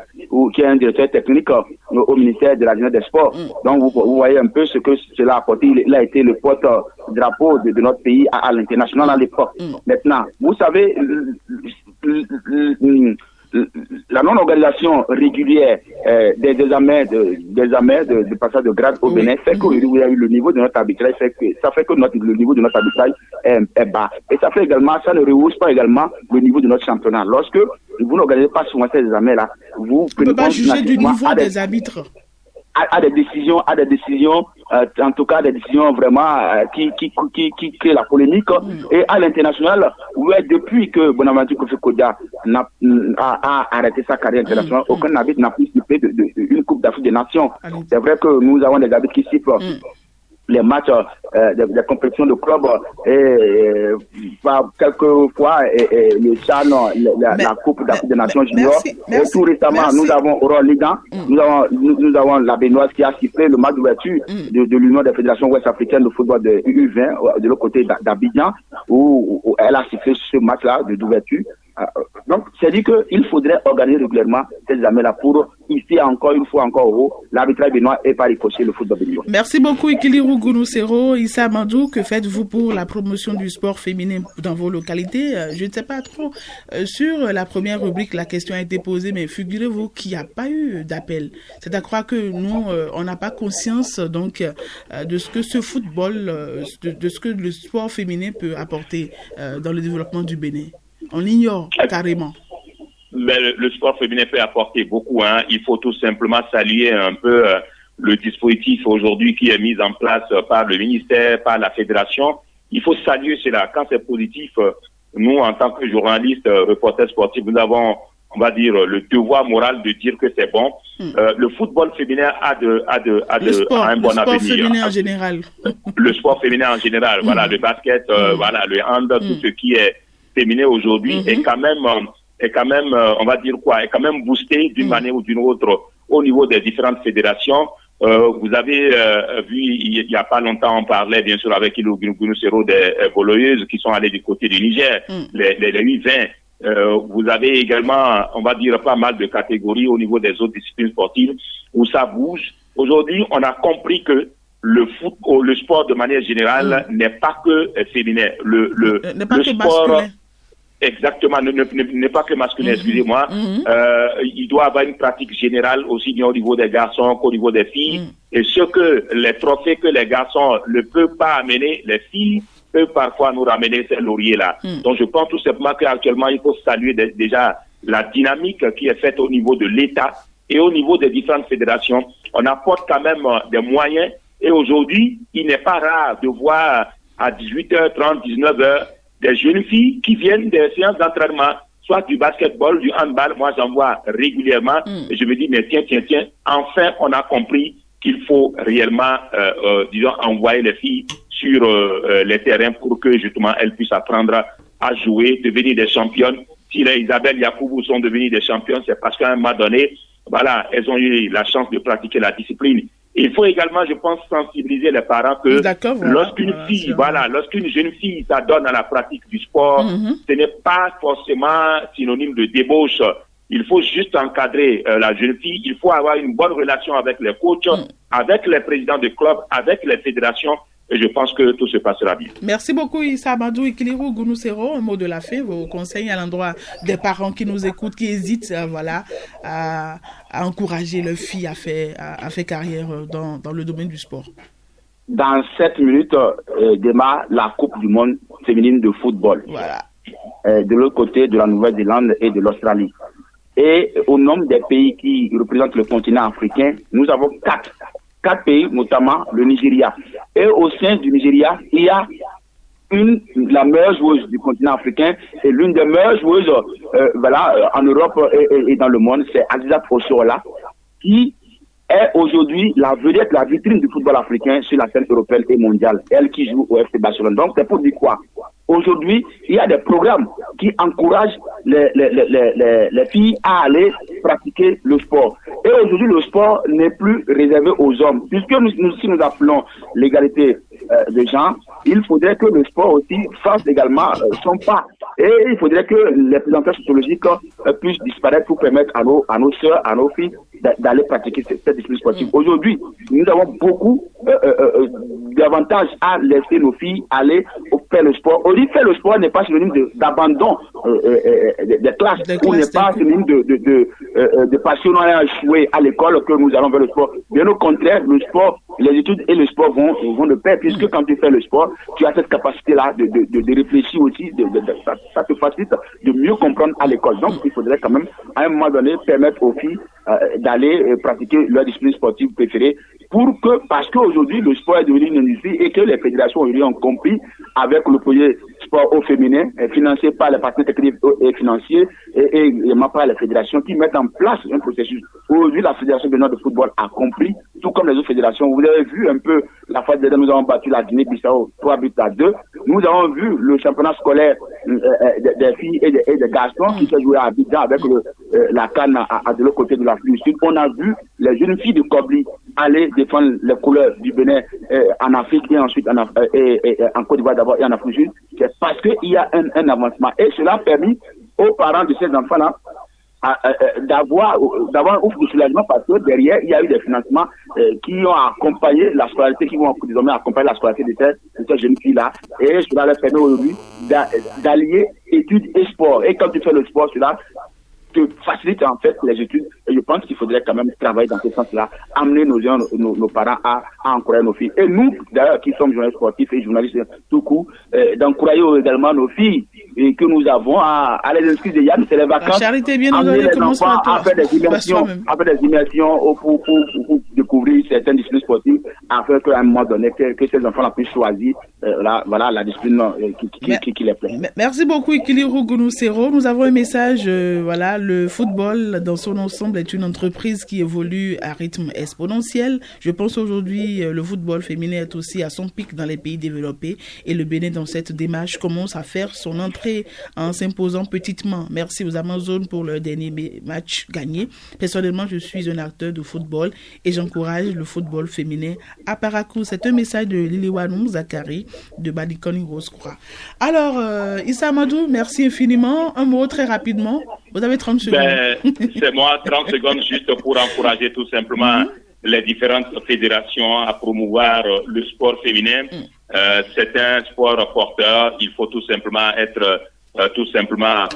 qui est un directeur technique au ministère de la Jeunesse des Sports. Donc, vous voyez un peu ce que cela a apporté. Il a été le porte-drapeau de notre pays à l'international à l'époque. Maintenant, vous savez, la non-organisation régulière des examens de passage de grade au Bénin fait que le niveau de notre arbitrage ça fait que le niveau de notre arbitrage est bas. Et ça fait également, ça ne rehausse pas également le niveau de notre championnat. Lorsque vous n'organisez pas souvent ces examens-là, vous ne pouvez pas juger du niveau des arbitres. À des décisions, en tout cas des décisions vraiment qui créent la polémique. Et à l'international, depuis que Bonaventure Kofi Kodja a arrêté sa carrière internationale, aucun arbitre n'a pu siffler une Coupe d'Afrique des Nations. C'est vrai que nous avons des arbitres qui sifflent les matchs des compétitions de club et quelquefois le CHAN, la Coupe d'Afrique des Nations juniors. Et tout récemment, nous avons Aurore Ligan, nous avons la Béninoise qui a sifflé le match d'ouverture de l'Union des fédérations ouest-africaines de football de U20 de l'autre côté d'Abidjan, où elle a sifflé ce match-là d'ouverture. Donc, c'est dit qu'il faudrait organiser régulièrement ces examens-là pour ici encore une fois encore haut l'arbitrage béninois et pas ricocher le football béninois. Merci beaucoup Ekilirou Gounousero. Issa Amadou, que faites-vous pour la promotion du sport féminin dans vos localités? Je ne sais pas trop. Sur la première rubrique, la question a été posée, mais figurez-vous qu'il n'y a pas eu d'appel. C'est à croire que nous, on n'a pas conscience donc de ce que ce football, de ce que le sport féminin peut apporter dans le développement du Bénin. On l'ignore carrément. Mais le sport féminin peut apporter beaucoup. Il faut tout simplement saluer un peu le dispositif aujourd'hui qui est mis en place par le ministère, par la fédération. Il faut saluer cela. Quand c'est positif, nous, en tant que journalistes, reporters sportifs, nous avons, on va dire, le devoir moral de dire que c'est bon. Le football féminin a un bon avenir. Le sport féminin en général. Le sport féminin en général, voilà, le basket, voilà, le hand, tout ce qui est féminin aujourd'hui est quand même, on va dire quoi, est quand même boosté d'une manière ou d'une autre au niveau des différentes fédérations. Vous avez vu, il y a pas longtemps, on parlait bien sûr avec Ilou Gunusero des volleyeuses qui sont allées du côté du Niger, les U20. Vous avez également, on va dire, pas mal de catégories au niveau des autres disciplines sportives où ça bouge. Aujourd'hui, on a compris que le sport de manière générale n'est pas que féminin. Le sport masculin. Exactement, n'est pas que masculin, excusez-moi. Il doit avoir une pratique générale aussi bien au niveau des garçons qu'au niveau des filles. Et les trophées que les garçons ne peuvent pas amener, les filles peuvent parfois nous ramener ces lauriers-là. Donc je pense tout simplement qu'actuellement, il faut saluer déjà la dynamique qui est faite au niveau de l'État et au niveau des différentes fédérations. On apporte quand même des moyens. Et aujourd'hui, il n'est pas rare de voir à 18h30, 19h, des jeunes filles qui viennent des séances d'entraînement, soit du basketball, du handball. Moi, j'en vois régulièrement. Et je me dis, mais tiens, enfin, on a compris qu'il faut réellement, disons, envoyer les filles sur les terrains pour que, justement, elles puissent apprendre à jouer, devenir des championnes. Si les Isabelle Yacoubou sont devenues des championnes, c'est parce qu'à un moment donné, voilà, elles ont eu la chance de pratiquer la discipline. Il faut également, je pense, sensibiliser les parents que lorsqu'une jeune fille s'adonne à la pratique du sport, ce n'est pas forcément synonyme de débauche. Il faut juste encadrer la jeune fille. Il faut avoir une bonne relation avec les coachs, avec les présidents de clubs, avec les fédérations. Et je pense que tout se passera bien. Merci beaucoup, Issa Amadou Ikiliru Gunusero. Un mot de la fin, vos conseils à l'endroit des parents qui nous écoutent, qui hésitent à encourager leurs filles à faire carrière dans le domaine du sport. Dans 7 minutes, démarre la Coupe du monde féminine de football. Voilà. De l'autre côté de la Nouvelle-Zélande et de l'Australie. Et au nombre des pays qui représentent le continent africain, nous avons 4 pays, notamment le Nigeria. Et au sein du Nigeria, il y a la meilleure joueuse du continent africain et l'une des meilleures joueuses en Europe et dans le monde, c'est Aziza Oshoala, qui est aujourd'hui la vedette, la vitrine du football africain sur la scène européenne et mondiale. Elle qui joue au FC Barcelone. Donc c'est pour dire quoi? Aujourd'hui, il y a des programmes qui encouragent les filles à aller pratiquer le sport. Et aujourd'hui, le sport n'est plus réservé aux hommes. Puisque si nous appelons l'égalité des genres, il faudrait que le sport aussi fasse également son pas. Et il faudrait que les présentations sociologiques puissent disparaître pour permettre à nos sœurs, à nos filles d'aller pratiquer cette discipline sportive. Aujourd'hui, nous avons beaucoup d'avantages à laisser nos filles aller faire le sport. Aujourd'hui, faire le sport n'est pas synonyme d'abandon des classes, ou n'est pas synonyme de passion à échouer à l'école que nous allons vers le sport. Bien au contraire, le sport, les études et le sport vont de pair, puisque quand tu fais le sport, tu as cette capacité-là de réfléchir aussi, ça te facilite de mieux comprendre à l'école. Donc, il faudrait quand même, à un moment donné, permettre aux filles d'aller pratiquer leur discipline sportive préférée parce qu'aujourd'hui, le sport est devenu une industrie et que les fédérations aujourd'hui ont compris avec le projet sport au féminin, financé par les partenaires techniques et financiers et également par les fédérations qui mettent en place un processus. Aujourd'hui, la Fédération de football a compris, tout comme les autres fédérations. Vous avez vu un peu la phase dernière, nous avons battu la Guinée-Bissau 3-2. Nous avons vu le championnat scolaire des filles et des garçons qui s'est joué à Abidjan avec la CAN de l'autre côté de l'Afrique du Sud. On a vu les jeunes filles de Kobli aller défendre les couleurs du Bénin en Afrique et ensuite en Côte d'Ivoire d'abord et en Afrique du Sud. C'est parce qu'il y a un avancement. Et cela a permis aux parents de ces enfants-là d'avoir un ouf de soulagement parce que derrière, il y a eu des financements qui ont accompagné la scolarité, qui vont désormais accompagner la scolarité de ces jeunes filles-là. Et cela leur permet aujourd'hui d'allier études et sport. Et quand tu fais le sport, cela te facilite en fait les études. Et je pense qu'il faudrait quand même travailler dans ce sens-là, amener nos parents à encourager nos filles. Et nous, d'ailleurs, qui sommes journalistes sportifs et journalistes tout court, d'encourager également nos filles et que nous avons à les inscrire déjà, c'est les vacances. La charité bien amener les enfants à faire des immersions, pour découvrir certaines disciplines sportives, afin qu'à un moment donné, que ces enfants-là puissent choisir voilà la discipline qui les plaît. Merci beaucoup Ikiliru Gunusero. Nous avons un message, le football dans son ensemble est une entreprise qui évolue à rythme exponentiel. Je pense aujourd'hui le football féminin est aussi à son pic dans les pays développés et le Bénin dans cette démarche commence à faire son entrée en s'imposant petitement. Merci aux Amazones pour leur dernier match gagné. Personnellement, je suis un acteur de football et j'encourage le football féminin à Parakou. C'est un message de Liliwanou Zakari de Badikoni Rose-Croix. Alors, Issa Amadou, merci infiniment. Un mot très rapidement. Vous avez 30 secondes. C'est moi, 30 secondes juste pour encourager tout simplement les différentes fédérations à promouvoir le sport féminin. C'est un sport porteur. Il faut tout simplement être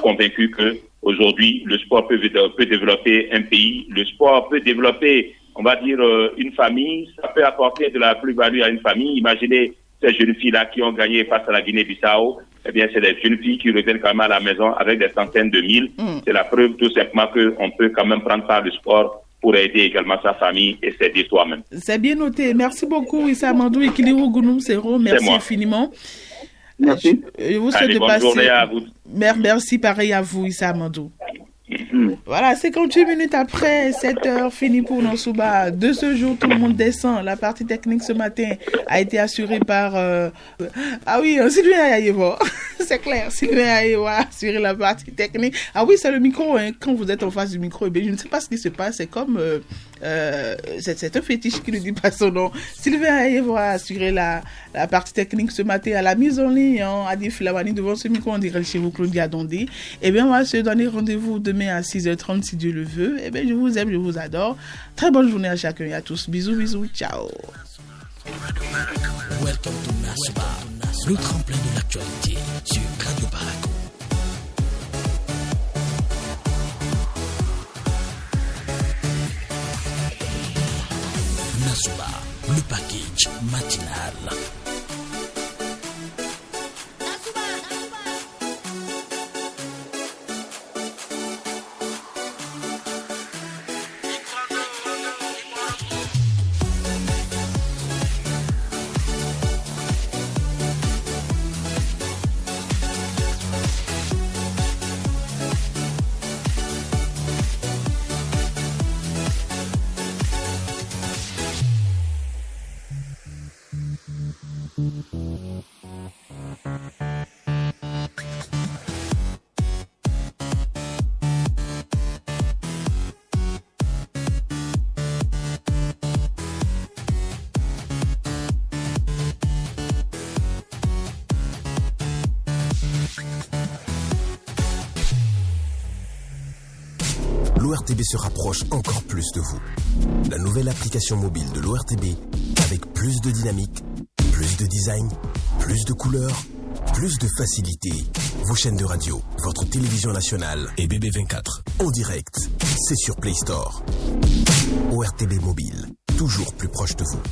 convaincu que aujourd'hui le sport peut développer un pays. Le sport peut développer, on va dire, une famille. Ça peut apporter de la plus-value à une famille. Imaginez ces jeunes filles-là qui ont gagné face à la Guinée-Bissau, eh bien, c'est des jeunes filles qui reviennent quand même à la maison avec des centaines de mille. C'est la preuve tout simplement qu'on peut quand même prendre part du sport pour aider également sa famille et s'aider soi-même. C'est bien noté. Merci beaucoup, Issa Amadou et Ikiliru Gunusero. Merci infiniment. Merci. Je vous souhaite de bonne passer. Journée à vous. Merci, pareil à vous, Issa Amadou. Voilà, 58 minutes après 7 heures, fini pour Nosouba. De ce jour, tout le monde descend. La partie technique ce matin a été assurée par... Sylvain Ayayevo. C'est clair, Sylvain Ayayevo a assuré la partie technique. Ah oui, c'est le micro. Quand vous êtes en face du micro, je ne sais pas ce qui se passe. C'est comme... c'est un fétiche qui ne dit pas son nom. Sylvain Ayayevo a assuré la partie technique ce matin à la mise en ligne. Adif Lawani devant ce micro, on dirait chez vous, Claudia Dondé. Eh bien, on va se donner rendez-vous demain à 6h30 si Dieu le veut. Eh bien, je vous aime, je vous adore. Très bonne journée à chacun et à tous. Bisous, bisous, ciao. Welcome to Nasuba, le tremplin de l'actualité sur Radio Parakou. Nasuba, le package matinal. L'ORTB se rapproche encore plus de vous. La nouvelle application mobile de l'ORTB avec plus de dynamique, plus de design, plus de couleurs, plus de facilité. Vos chaînes de radio, votre télévision nationale et BB24 en direct, c'est sur Play Store. ORTB Mobile, toujours plus proche de vous.